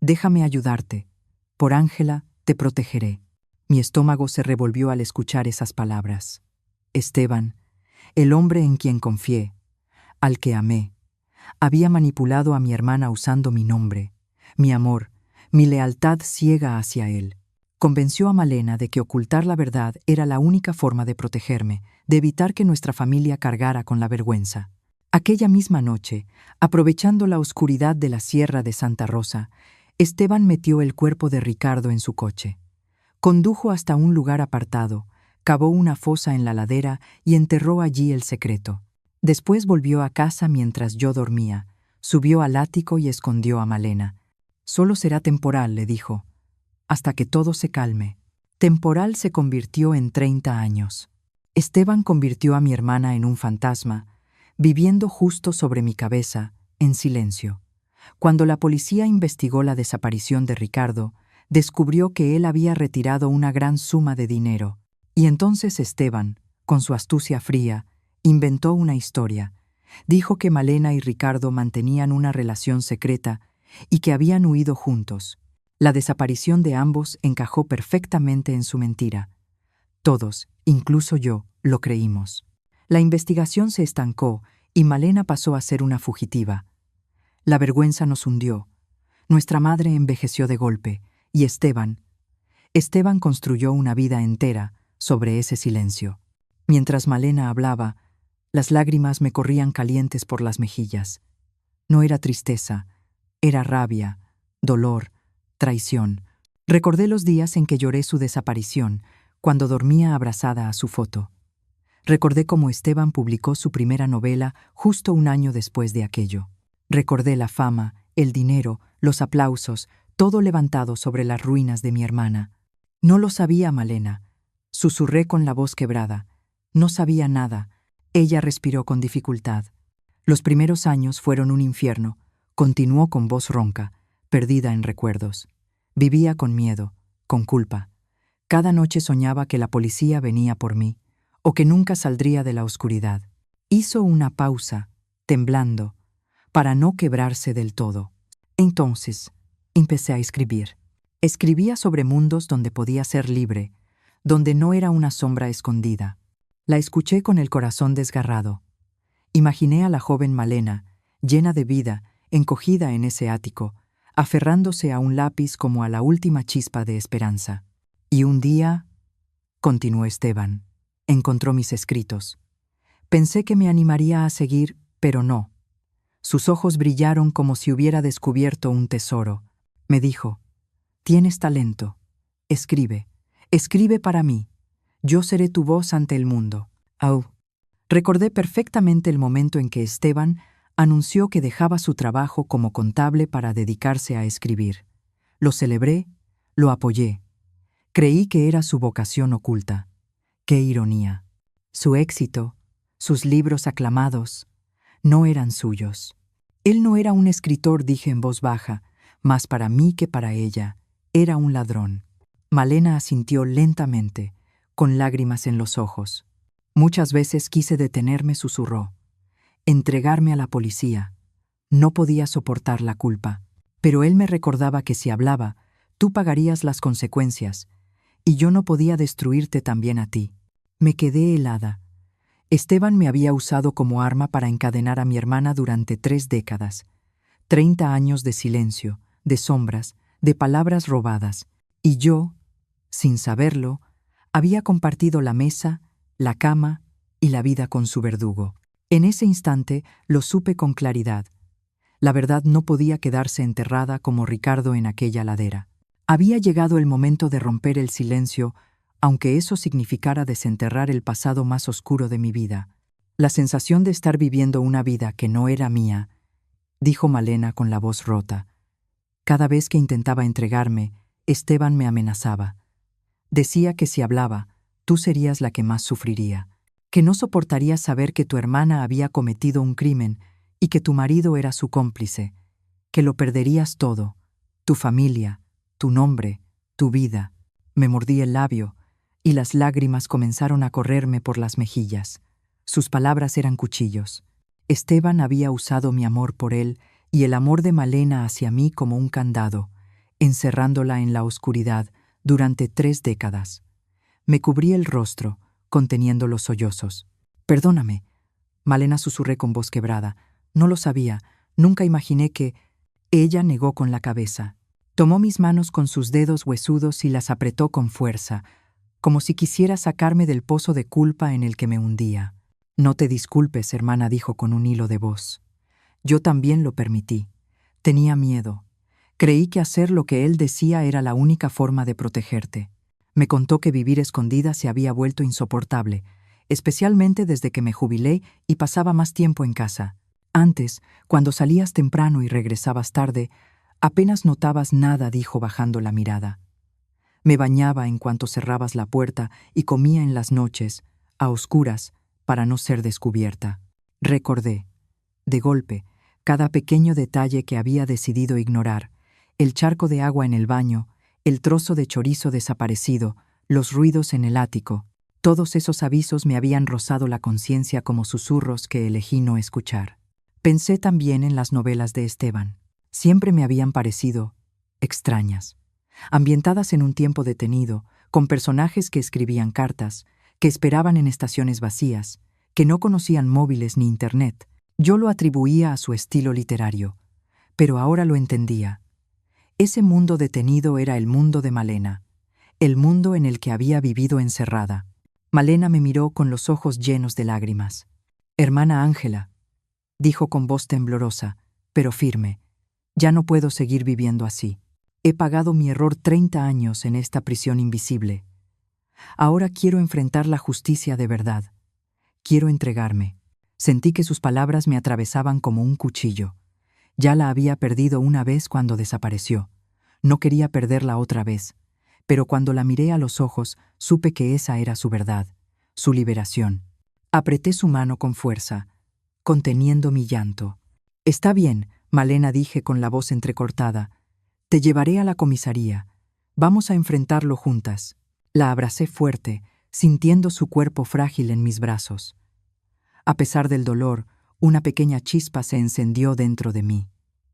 Déjame ayudarte. Por Ángela te protegeré». Mi estómago se revolvió al escuchar esas palabras. Esteban, el hombre en quien confié, al que amé, había manipulado a mi hermana usando mi nombre, mi amor, mi lealtad ciega hacia él. Convenció a Malena de que ocultar la verdad era la única forma de protegerme, de evitar que nuestra familia cargara con la vergüenza. Aquella misma noche, aprovechando la oscuridad de la Sierra de Santa Rosa, Esteban metió el cuerpo de Ricardo en su coche. Condujo hasta un lugar apartado, cavó una fosa en la ladera y enterró allí el secreto. Después volvió a casa mientras yo dormía, subió al ático y escondió a Malena. «Solo será temporal», le dijo, «hasta que todo se calme». Temporal se convirtió en 30 años. Esteban convirtió a mi hermana en un fantasma, viviendo justo sobre mi cabeza, en silencio. Cuando la policía investigó la desaparición de Ricardo, descubrió que él había retirado una gran suma de dinero. Y entonces Esteban, con su astucia fría, inventó una historia. Dijo que Malena y Ricardo mantenían una relación secreta y que habían huido juntos. La desaparición de ambos encajó perfectamente en su mentira. Todos, incluso yo, lo creímos. La investigación se estancó y Malena pasó a ser una fugitiva. La vergüenza nos hundió. Nuestra madre envejeció de golpe y Esteban construyó una vida entera sobre ese silencio. Mientras Malena hablaba, las lágrimas me corrían calientes por las mejillas. No era tristeza, era rabia, dolor, traición. Recordé los días en que lloré su desaparición, cuando dormía abrazada a su foto. Recordé cómo Esteban publicó su primera novela justo un año después de aquello. Recordé la fama, el dinero, los aplausos, todo levantado sobre las ruinas de mi hermana. «No lo sabía, Malena», susurré con la voz quebrada. «No sabía nada». Ella respiró con dificultad. «Los primeros años fueron un infierno», continuó con voz ronca, perdida en recuerdos. «Vivía con miedo, con culpa. Cada noche soñaba que la policía venía por mí, o que nunca saldría de la oscuridad». Hizo una pausa, temblando, para no quebrarse del todo. Entonces, empecé a escribir. Escribía sobre mundos donde podía ser libre, donde no era una sombra escondida. La escuché con el corazón desgarrado. Imaginé a la joven Malena, llena de vida, encogida en ese ático, aferrándose a un lápiz como a la última chispa de esperanza. Y un día, continuó Esteban, encontró mis escritos. Pensé que me animaría a seguir, pero no. Sus ojos brillaron como si hubiera descubierto un tesoro. Me dijo: «Tienes talento. Escribe. Escribe para mí. Yo seré tu voz ante el mundo». Au. Recordé perfectamente el momento en que Esteban anunció que dejaba su trabajo como contable para dedicarse a escribir. Lo celebré, lo apoyé. Creí que era su vocación oculta. ¡Qué ironía! Su éxito, sus libros aclamados, no eran suyos. Él no era un escritor, dije en voz baja, más para mí que para ella. Era un ladrón. Malena asintió lentamente, con lágrimas en los ojos. Muchas veces quise detenerme, susurró. Entregarme a la policía. No podía soportar la culpa. Pero él me recordaba que si hablaba, tú pagarías las consecuencias, y yo no podía destruirte también a ti. Me quedé helada. Esteban me había usado como arma para encadenar a mi hermana durante 3 décadas. 30 años de silencio, de sombras, de palabras robadas. Y yo, sin saberlo, había compartido la mesa, la cama y la vida con su verdugo. En ese instante lo supe con claridad. La verdad no podía quedarse enterrada como Ricardo en aquella ladera. Había llegado el momento de romper el silencio, aunque eso significara desenterrar el pasado más oscuro de mi vida. La sensación de estar viviendo una vida que no era mía, dijo Malena con la voz rota. Cada vez que intentaba entregarme, Esteban me amenazaba. Decía que si hablaba, tú serías la que más sufriría, que no soportarías saber que tu hermana había cometido un crimen y que tu marido era su cómplice, que lo perderías todo, tu familia, tu nombre, tu vida. Me mordí el labio, y las lágrimas comenzaron a correrme por las mejillas. Sus palabras eran cuchillos. Esteban había usado mi amor por él y el amor de Malena hacia mí como un candado, encerrándola en la oscuridad durante 3 décadas. Me cubrí el rostro, conteniendo los sollozos. «Perdóname», Malena susurré con voz quebrada. «No lo sabía, nunca imaginé que...» Ella negó con la cabeza. Tomó mis manos con sus dedos huesudos y las apretó con fuerza, como si quisiera sacarme del pozo de culpa en el que me hundía. «No te disculpes», hermana, dijo con un hilo de voz. Yo también lo permití. Tenía miedo. Creí que hacer lo que él decía era la única forma de protegerte. Me contó que vivir escondida se había vuelto insoportable, especialmente desde que me jubilé y pasaba más tiempo en casa. Antes, cuando salías temprano y regresabas tarde, apenas notabas nada, dijo bajando la mirada. Me bañaba en cuanto cerrabas la puerta y comía en las noches, a oscuras, para no ser descubierta. Recordé, de golpe, cada pequeño detalle que había decidido ignorar: el charco de agua en el baño, el trozo de chorizo desaparecido, los ruidos en el ático. Todos esos avisos me habían rozado la conciencia como susurros que elegí no escuchar. Pensé también en las novelas de Esteban. Siempre me habían parecido extrañas, ambientadas en un tiempo detenido, con personajes que escribían cartas, que esperaban en estaciones vacías, que no conocían móviles ni internet. Yo lo atribuía a su estilo literario, pero ahora lo entendía. Ese mundo detenido era el mundo de Malena, el mundo en el que había vivido encerrada. Malena me miró con los ojos llenos de lágrimas. «Hermana Ángela», dijo con voz temblorosa, pero firme, «ya no puedo seguir viviendo así. He pagado mi error 30 años en esta prisión invisible. Ahora quiero enfrentar la justicia de verdad. Quiero entregarme». Sentí que sus palabras me atravesaban como un cuchillo. Ya la había perdido una vez cuando desapareció. No quería perderla otra vez. Pero cuando la miré a los ojos, supe que esa era su verdad, su liberación. Apreté su mano con fuerza, conteniendo mi llanto. «Está bien», Malena, dije con la voz entrecortada. «Te llevaré a la comisaría. Vamos a enfrentarlo juntas». La abracé fuerte, sintiendo su cuerpo frágil en mis brazos. A pesar del dolor, una pequeña chispa se encendió dentro de mí.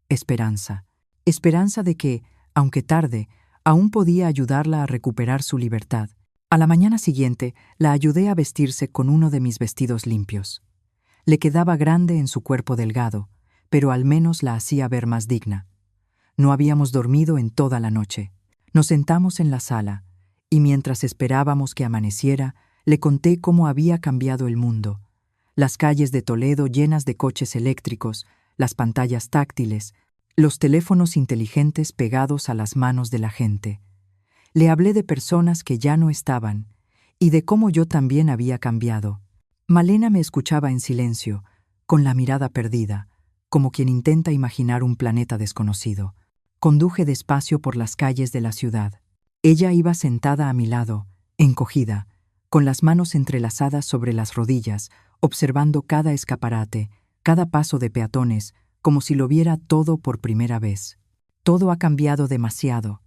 Esperanza. Esperanza de que, aunque tarde, aún podía ayudarla a recuperar su libertad. A la mañana siguiente, la ayudé a vestirse con uno de mis vestidos limpios. Le quedaba grande en su cuerpo delgado, pero al menos la hacía ver más digna. No habíamos dormido en toda la noche. Nos sentamos en la sala, y mientras esperábamos que amaneciera, le conté cómo había cambiado el mundo. Las calles de Toledo llenas de coches eléctricos, las pantallas táctiles, los teléfonos inteligentes pegados a las manos de la gente. Le hablé de personas que ya no estaban y de cómo yo también había cambiado. Malena me escuchaba en silencio, con la mirada perdida, como quien intenta imaginar un planeta desconocido. Conduje despacio por las calles de la ciudad. Ella iba sentada a mi lado, encogida, con las manos entrelazadas sobre las rodillas, observando cada escaparate, cada paso de peatones, como si lo viera todo por primera vez. «Todo ha cambiado demasiado»,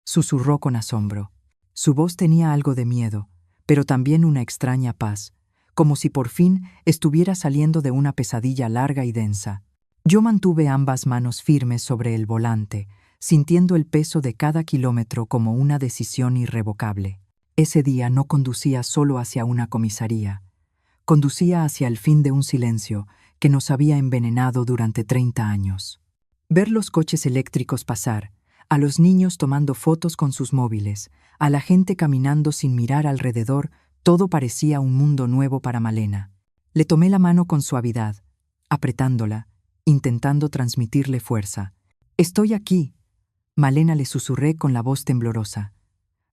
susurró con asombro. Su voz tenía algo de miedo, pero también una extraña paz, como si por fin estuviera saliendo de una pesadilla larga y densa. Yo mantuve ambas manos firmes sobre el volante, sintiendo el peso de cada kilómetro como una decisión irrevocable. Ese día no conducía solo hacia una comisaría. Conducía hacia el fin de un silencio que nos había envenenado durante 30 años. Ver los coches eléctricos pasar, a los niños tomando fotos con sus móviles, a la gente caminando sin mirar alrededor, todo parecía un mundo nuevo para Malena. Le tomé la mano con suavidad, apretándola, intentando transmitirle fuerza. «Estoy aquí», Malena, le susurré con la voz temblorosa.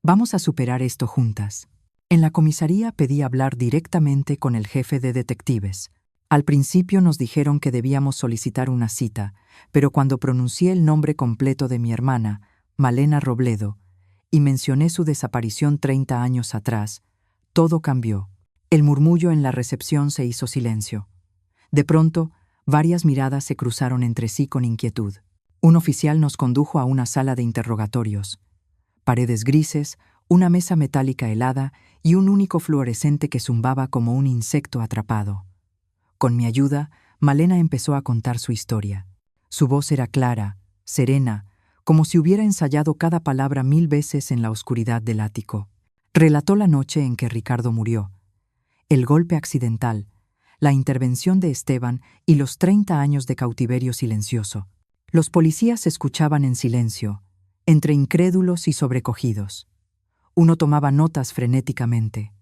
«Vamos a superar esto juntas». En la comisaría pedí hablar directamente con el jefe de detectives. Al principio nos dijeron que debíamos solicitar una cita, pero cuando pronuncié el nombre completo de mi hermana, Malena Robledo, y mencioné su desaparición 30 años atrás, todo cambió. El murmullo en la recepción se hizo silencio. De pronto, varias miradas se cruzaron entre sí con inquietud. Un oficial nos condujo a una sala de interrogatorios. Paredes grises, una mesa metálica helada y un único fluorescente que zumbaba como un insecto atrapado. Con mi ayuda, Malena empezó a contar su historia. Su voz era clara, serena, como si hubiera ensayado cada palabra 1000 veces en la oscuridad del ático. Relató la noche en que Ricardo murió, el golpe accidental, la intervención de Esteban y los 30 años de cautiverio silencioso. Los policías escuchaban en silencio, entre incrédulos y sobrecogidos. Uno tomaba notas frenéticamente,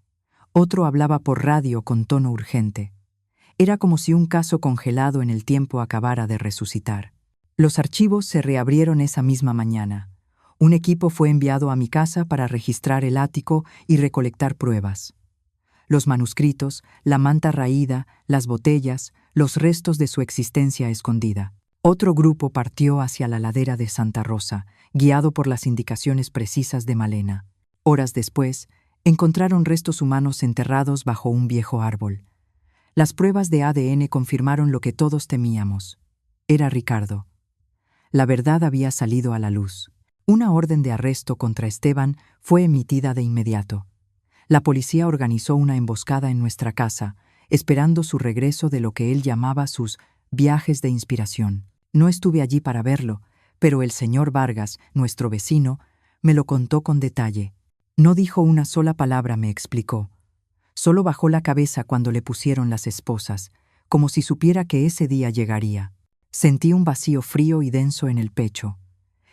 otro hablaba por radio con tono urgente. Era como si un caso congelado en el tiempo acabara de resucitar. Los archivos se reabrieron esa misma mañana. Un equipo fue enviado a mi casa para registrar el ático y recolectar pruebas. Los manuscritos, la manta raída, las botellas, los restos de su existencia escondida. Otro grupo partió hacia la ladera de Santa Rosa, guiado por las indicaciones precisas de Malena. Horas después, encontraron restos humanos enterrados bajo un viejo árbol. Las pruebas de ADN confirmaron lo que todos temíamos. Era Ricardo. La verdad había salido a la luz. Una orden de arresto contra Esteban fue emitida de inmediato. La policía organizó una emboscada en nuestra casa, esperando su regreso de lo que él llamaba sus viajes de inspiración. No estuve allí para verlo, pero el señor Vargas, nuestro vecino, me lo contó con detalle. No dijo una sola palabra, me explicó. Solo bajó la cabeza cuando le pusieron las esposas, como si supiera que ese día llegaría. Sentí un vacío frío y denso en el pecho.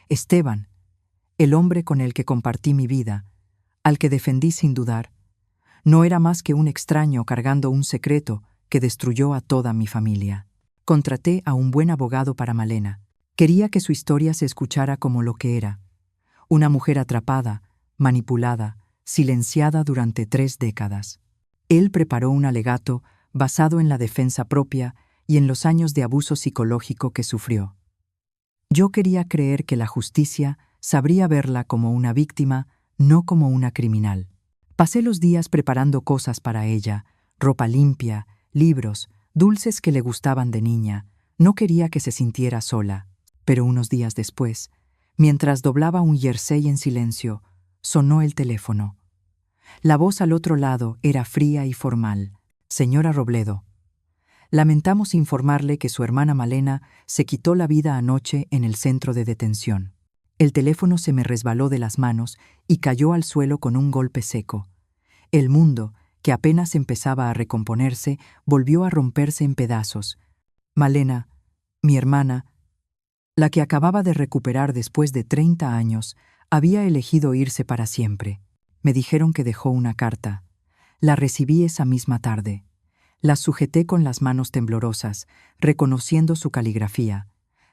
Esteban, el hombre con el que compartí mi vida, al que defendí sin dudar, no era más que un extraño cargando un secreto que destruyó a toda mi familia. Contraté a un buen abogado para Malena. Quería que su historia se escuchara como lo que era. Una mujer atrapada, manipulada, silenciada durante 3 décadas. Él preparó un alegato basado en la defensa propia y en los años de abuso psicológico que sufrió. Yo quería creer que la justicia sabría verla como una víctima, no como una criminal. Pasé los días preparando cosas para ella, ropa limpia, libros, dulces que le gustaban de niña. No quería que se sintiera sola. Pero unos días después, mientras doblaba un jersey en silencio, sonó el teléfono. La voz al otro lado era fría y formal. Señora Robledo, lamentamos informarle que su hermana Malena se quitó la vida anoche en el centro de detención. El teléfono se me resbaló de las manos y cayó al suelo con un golpe seco. El mundo, que apenas empezaba a recomponerse, volvió a romperse en pedazos. Malena, mi hermana, la que acababa de recuperar después de 30 años, había elegido irse para siempre. Me dijeron que dejó una carta. La recibí esa misma tarde. La sujeté con las manos temblorosas, reconociendo su caligrafía,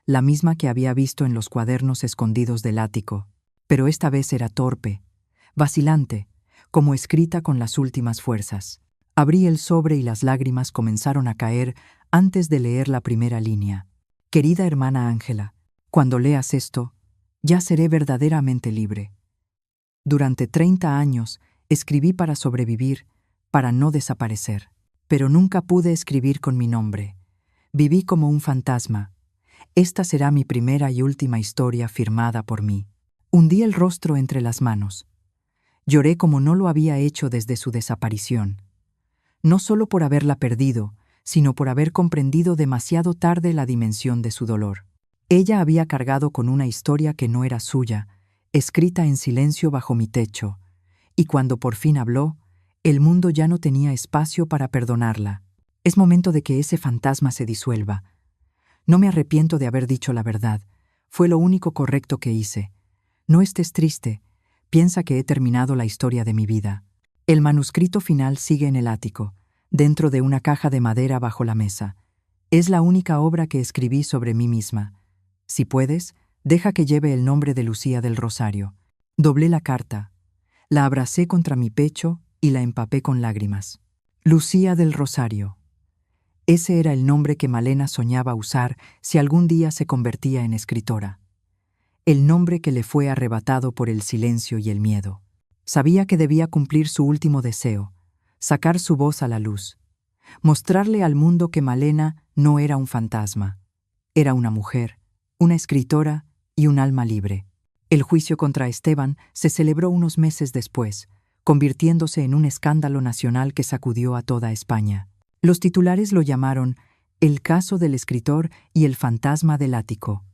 la misma que había visto en los cuadernos escondidos del ático. Pero esta vez era torpe, vacilante, como escrita con las últimas fuerzas. Abrí el sobre y las lágrimas comenzaron a caer antes de leer la primera línea. Querida hermana Ángela, cuando leas esto, ya seré verdaderamente libre. Durante 30 años escribí para sobrevivir, para no desaparecer. Pero nunca pude escribir con mi nombre. Viví como un fantasma. Esta será mi primera y última historia firmada por mí. Hundí el rostro entre las manos. Lloré como no lo había hecho desde su desaparición. No solo por haberla perdido, sino por haber comprendido demasiado tarde la dimensión de su dolor. Ella había cargado con una historia que no era suya, escrita en silencio bajo mi techo, y cuando por fin habló, el mundo ya no tenía espacio para perdonarla. Es momento de que ese fantasma se disuelva. No me arrepiento de haber dicho la verdad. Fue lo único correcto que hice. No estés triste. Piensa que he terminado la historia de mi vida. El manuscrito final sigue en el ático, dentro de una caja de madera bajo la mesa. Es la única obra que escribí sobre mí misma. Si puedes, deja que lleve el nombre de Lucía del Rosario. Doblé la carta. La abracé contra mi pecho y la empapé con lágrimas. Lucía del Rosario. Ese era el nombre que Malena soñaba usar si algún día se convertía en escritora. El nombre que le fue arrebatado por el silencio y el miedo. Sabía que debía cumplir su último deseo, sacar su voz a la luz, mostrarle al mundo que Malena no era un fantasma, era una mujer, una escritora y un alma libre. El juicio contra Esteban se celebró unos meses después, convirtiéndose en un escándalo nacional que sacudió a toda España. Los titulares lo llamaron El caso del escritor y el fantasma del ático.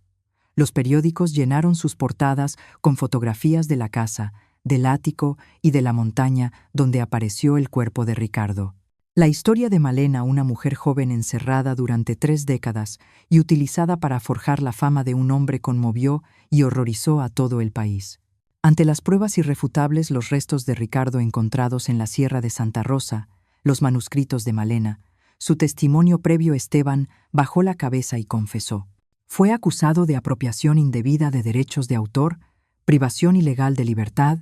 Los periódicos llenaron sus portadas con fotografías de la casa, del ático y de la montaña donde apareció el cuerpo de Ricardo. La historia de Malena, una mujer joven encerrada durante 3 décadas y utilizada para forjar la fama de un hombre, conmovió y horrorizó a todo el país. Ante las pruebas irrefutables, los restos de Ricardo encontrados en la Sierra de Santa Rosa, los manuscritos de Malena, su testimonio previo, Esteban bajó la cabeza y confesó. Fue acusado de apropiación indebida de derechos de autor, privación ilegal de libertad,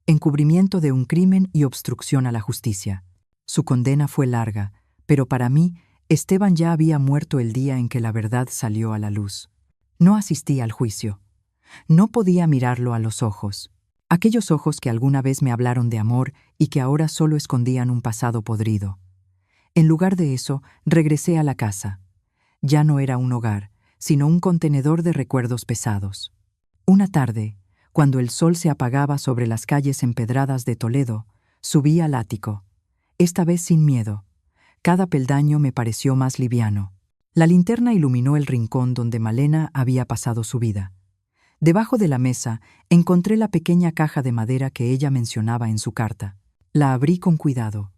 encubrimiento de un crimen y obstrucción a la justicia. Su condena fue larga, pero para mí, Esteban ya había muerto el día en que la verdad salió a la luz. No asistí al juicio. No podía mirarlo a los ojos. Aquellos ojos que alguna vez me hablaron de amor y que ahora solo escondían un pasado podrido. En lugar de eso, regresé a la casa. Ya no era un hogar, sino un contenedor de recuerdos pesados. Una tarde, cuando el sol se apagaba sobre las calles empedradas de Toledo, subí al ático. Esta vez sin miedo. Cada peldaño me pareció más liviano. La linterna iluminó el rincón donde Malena había pasado su vida. Debajo de la mesa encontré la pequeña caja de madera que ella mencionaba en su carta. La abrí con cuidado.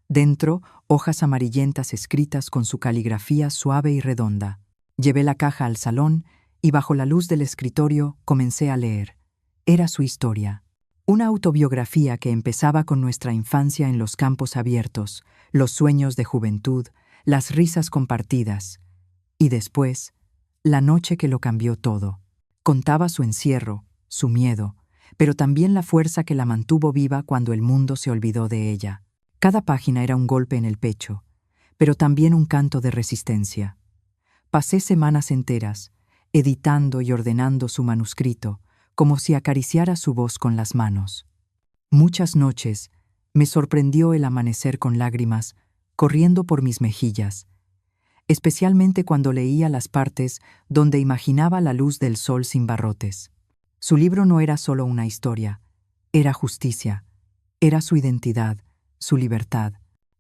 Dentro, hojas amarillentas escritas con su caligrafía suave y redonda. Llevé la caja al salón y bajo la luz del escritorio comencé a leer. Era su historia. Una autobiografía que empezaba con nuestra infancia en los campos abiertos, los sueños de juventud, las risas compartidas. Y después, la noche que lo cambió todo. Contaba su encierro, su miedo, pero también la fuerza que la mantuvo viva cuando el mundo se olvidó de ella. Cada página era un golpe en el pecho, pero también un canto de resistencia. Pasé semanas enteras, editando y ordenando su manuscrito, como si acariciara su voz con las manos. Muchas noches me sorprendió el amanecer con lágrimas corriendo por mis mejillas, especialmente cuando leía las partes donde imaginaba la luz del sol sin barrotes. Su libro no era solo una historia, era justicia, era su identidad, su libertad.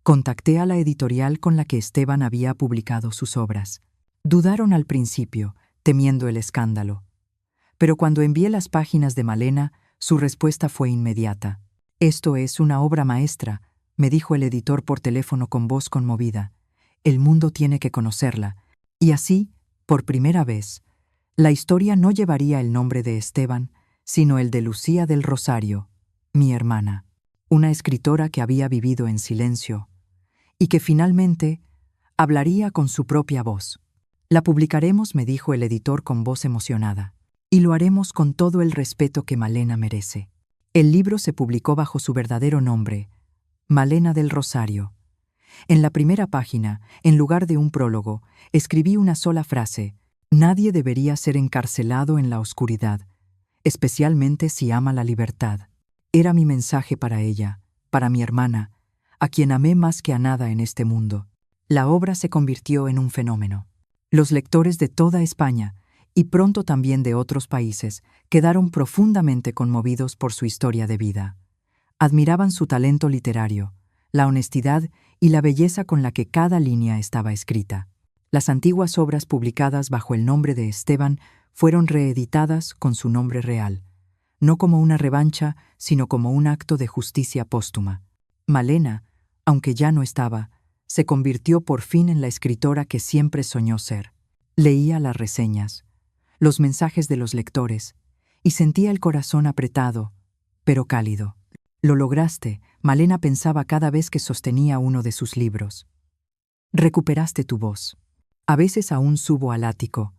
Contacté a la editorial con la que Esteban había publicado sus obras. Dudaron al principio, temiendo el escándalo. Pero cuando envié las páginas de Malena, su respuesta fue inmediata. «Esto es una obra maestra», me dijo el editor por teléfono con voz conmovida. «El mundo tiene que conocerla». Y así, por primera vez, la historia no llevaría el nombre de Esteban, sino el de Lucía del Rosario, mi hermana, una escritora que había vivido en silencio y que finalmente hablaría con su propia voz. «La publicaremos», me dijo el editor con voz emocionada. «Y lo haremos con todo el respeto que Malena merece». El libro se publicó bajo su verdadero nombre, Malena del Rosario. En la primera página, en lugar de un prólogo, escribí una sola frase: «Nadie debería ser encarcelado en la oscuridad, especialmente si ama la libertad». Era mi mensaje para ella, para mi hermana, a quien amé más que a nada en este mundo. La obra se convirtió en un fenómeno. Los lectores de toda España, y pronto también de otros países, quedaron profundamente conmovidos por su historia de vida. Admiraban su talento literario, la honestidad y la belleza con la que cada línea estaba escrita. Las antiguas obras publicadas bajo el nombre de Esteban fueron reeditadas con su nombre real, no como una revancha, sino como un acto de justicia póstuma. Malena, aunque ya no estaba, se convirtió por fin en la escritora que siempre soñó ser. Leía las reseñas, los mensajes de los lectores, y sentía el corazón apretado, pero cálido. «Lo lograste», Malena pensaba cada vez que sostenía uno de sus libros. «Recuperaste tu voz. A veces aún subo al ático.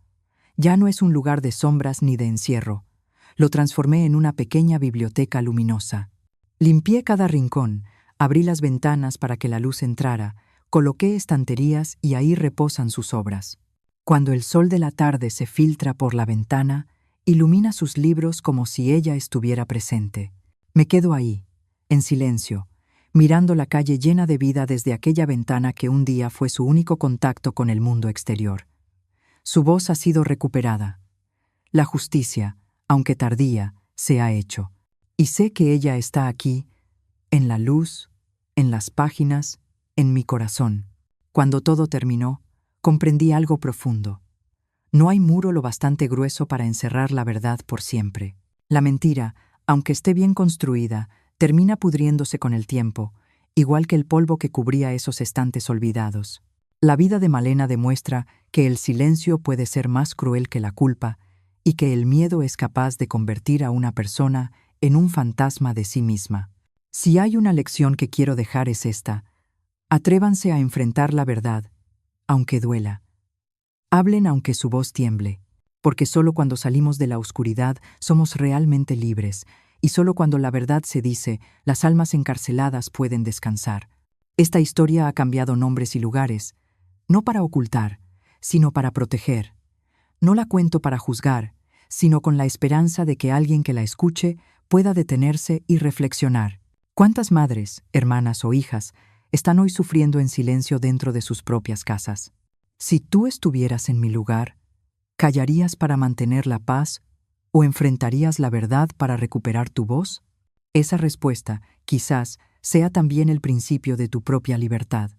Ya no es un lugar de sombras ni de encierro. Lo transformé en una pequeña biblioteca luminosa. Limpié cada rincón, abrí las ventanas para que la luz entrara, coloqué estanterías y ahí reposan sus obras. Cuando el sol de la tarde se filtra por la ventana, ilumina sus libros como si ella estuviera presente. Me quedo ahí, en silencio, mirando la calle llena de vida desde aquella ventana que un día fue su único contacto con el mundo exterior. Su voz ha sido recuperada. La justicia, aunque tardía, se ha hecho. Y sé que ella está aquí, en la luz, en las páginas, en mi corazón. Cuando todo terminó, comprendí algo profundo. No hay muro lo bastante grueso para encerrar la verdad por siempre. La mentira, aunque esté bien construida, termina pudriéndose con el tiempo, igual que el polvo que cubría esos estantes olvidados. La vida de Malena demuestra que el silencio puede ser más cruel que la culpa y que el miedo es capaz de convertir a una persona en un fantasma de sí misma. Si hay una lección que quiero dejar es esta: atrévanse a enfrentar la verdad, aunque duela. Hablen aunque su voz tiemble, porque solo cuando salimos de la oscuridad somos realmente libres, y solo cuando la verdad se dice, las almas encarceladas pueden descansar. Esta historia ha cambiado nombres y lugares, no para ocultar, sino para proteger. No la cuento para juzgar, sino con la esperanza de que alguien que la escuche pueda detenerse y reflexionar. ¿Cuántas madres, hermanas o hijas están hoy sufriendo en silencio dentro de sus propias casas? Si tú estuvieras en mi lugar, ¿callarías para mantener la paz o enfrentarías la verdad para recuperar tu voz? Esa respuesta, quizás, sea también el principio de tu propia libertad.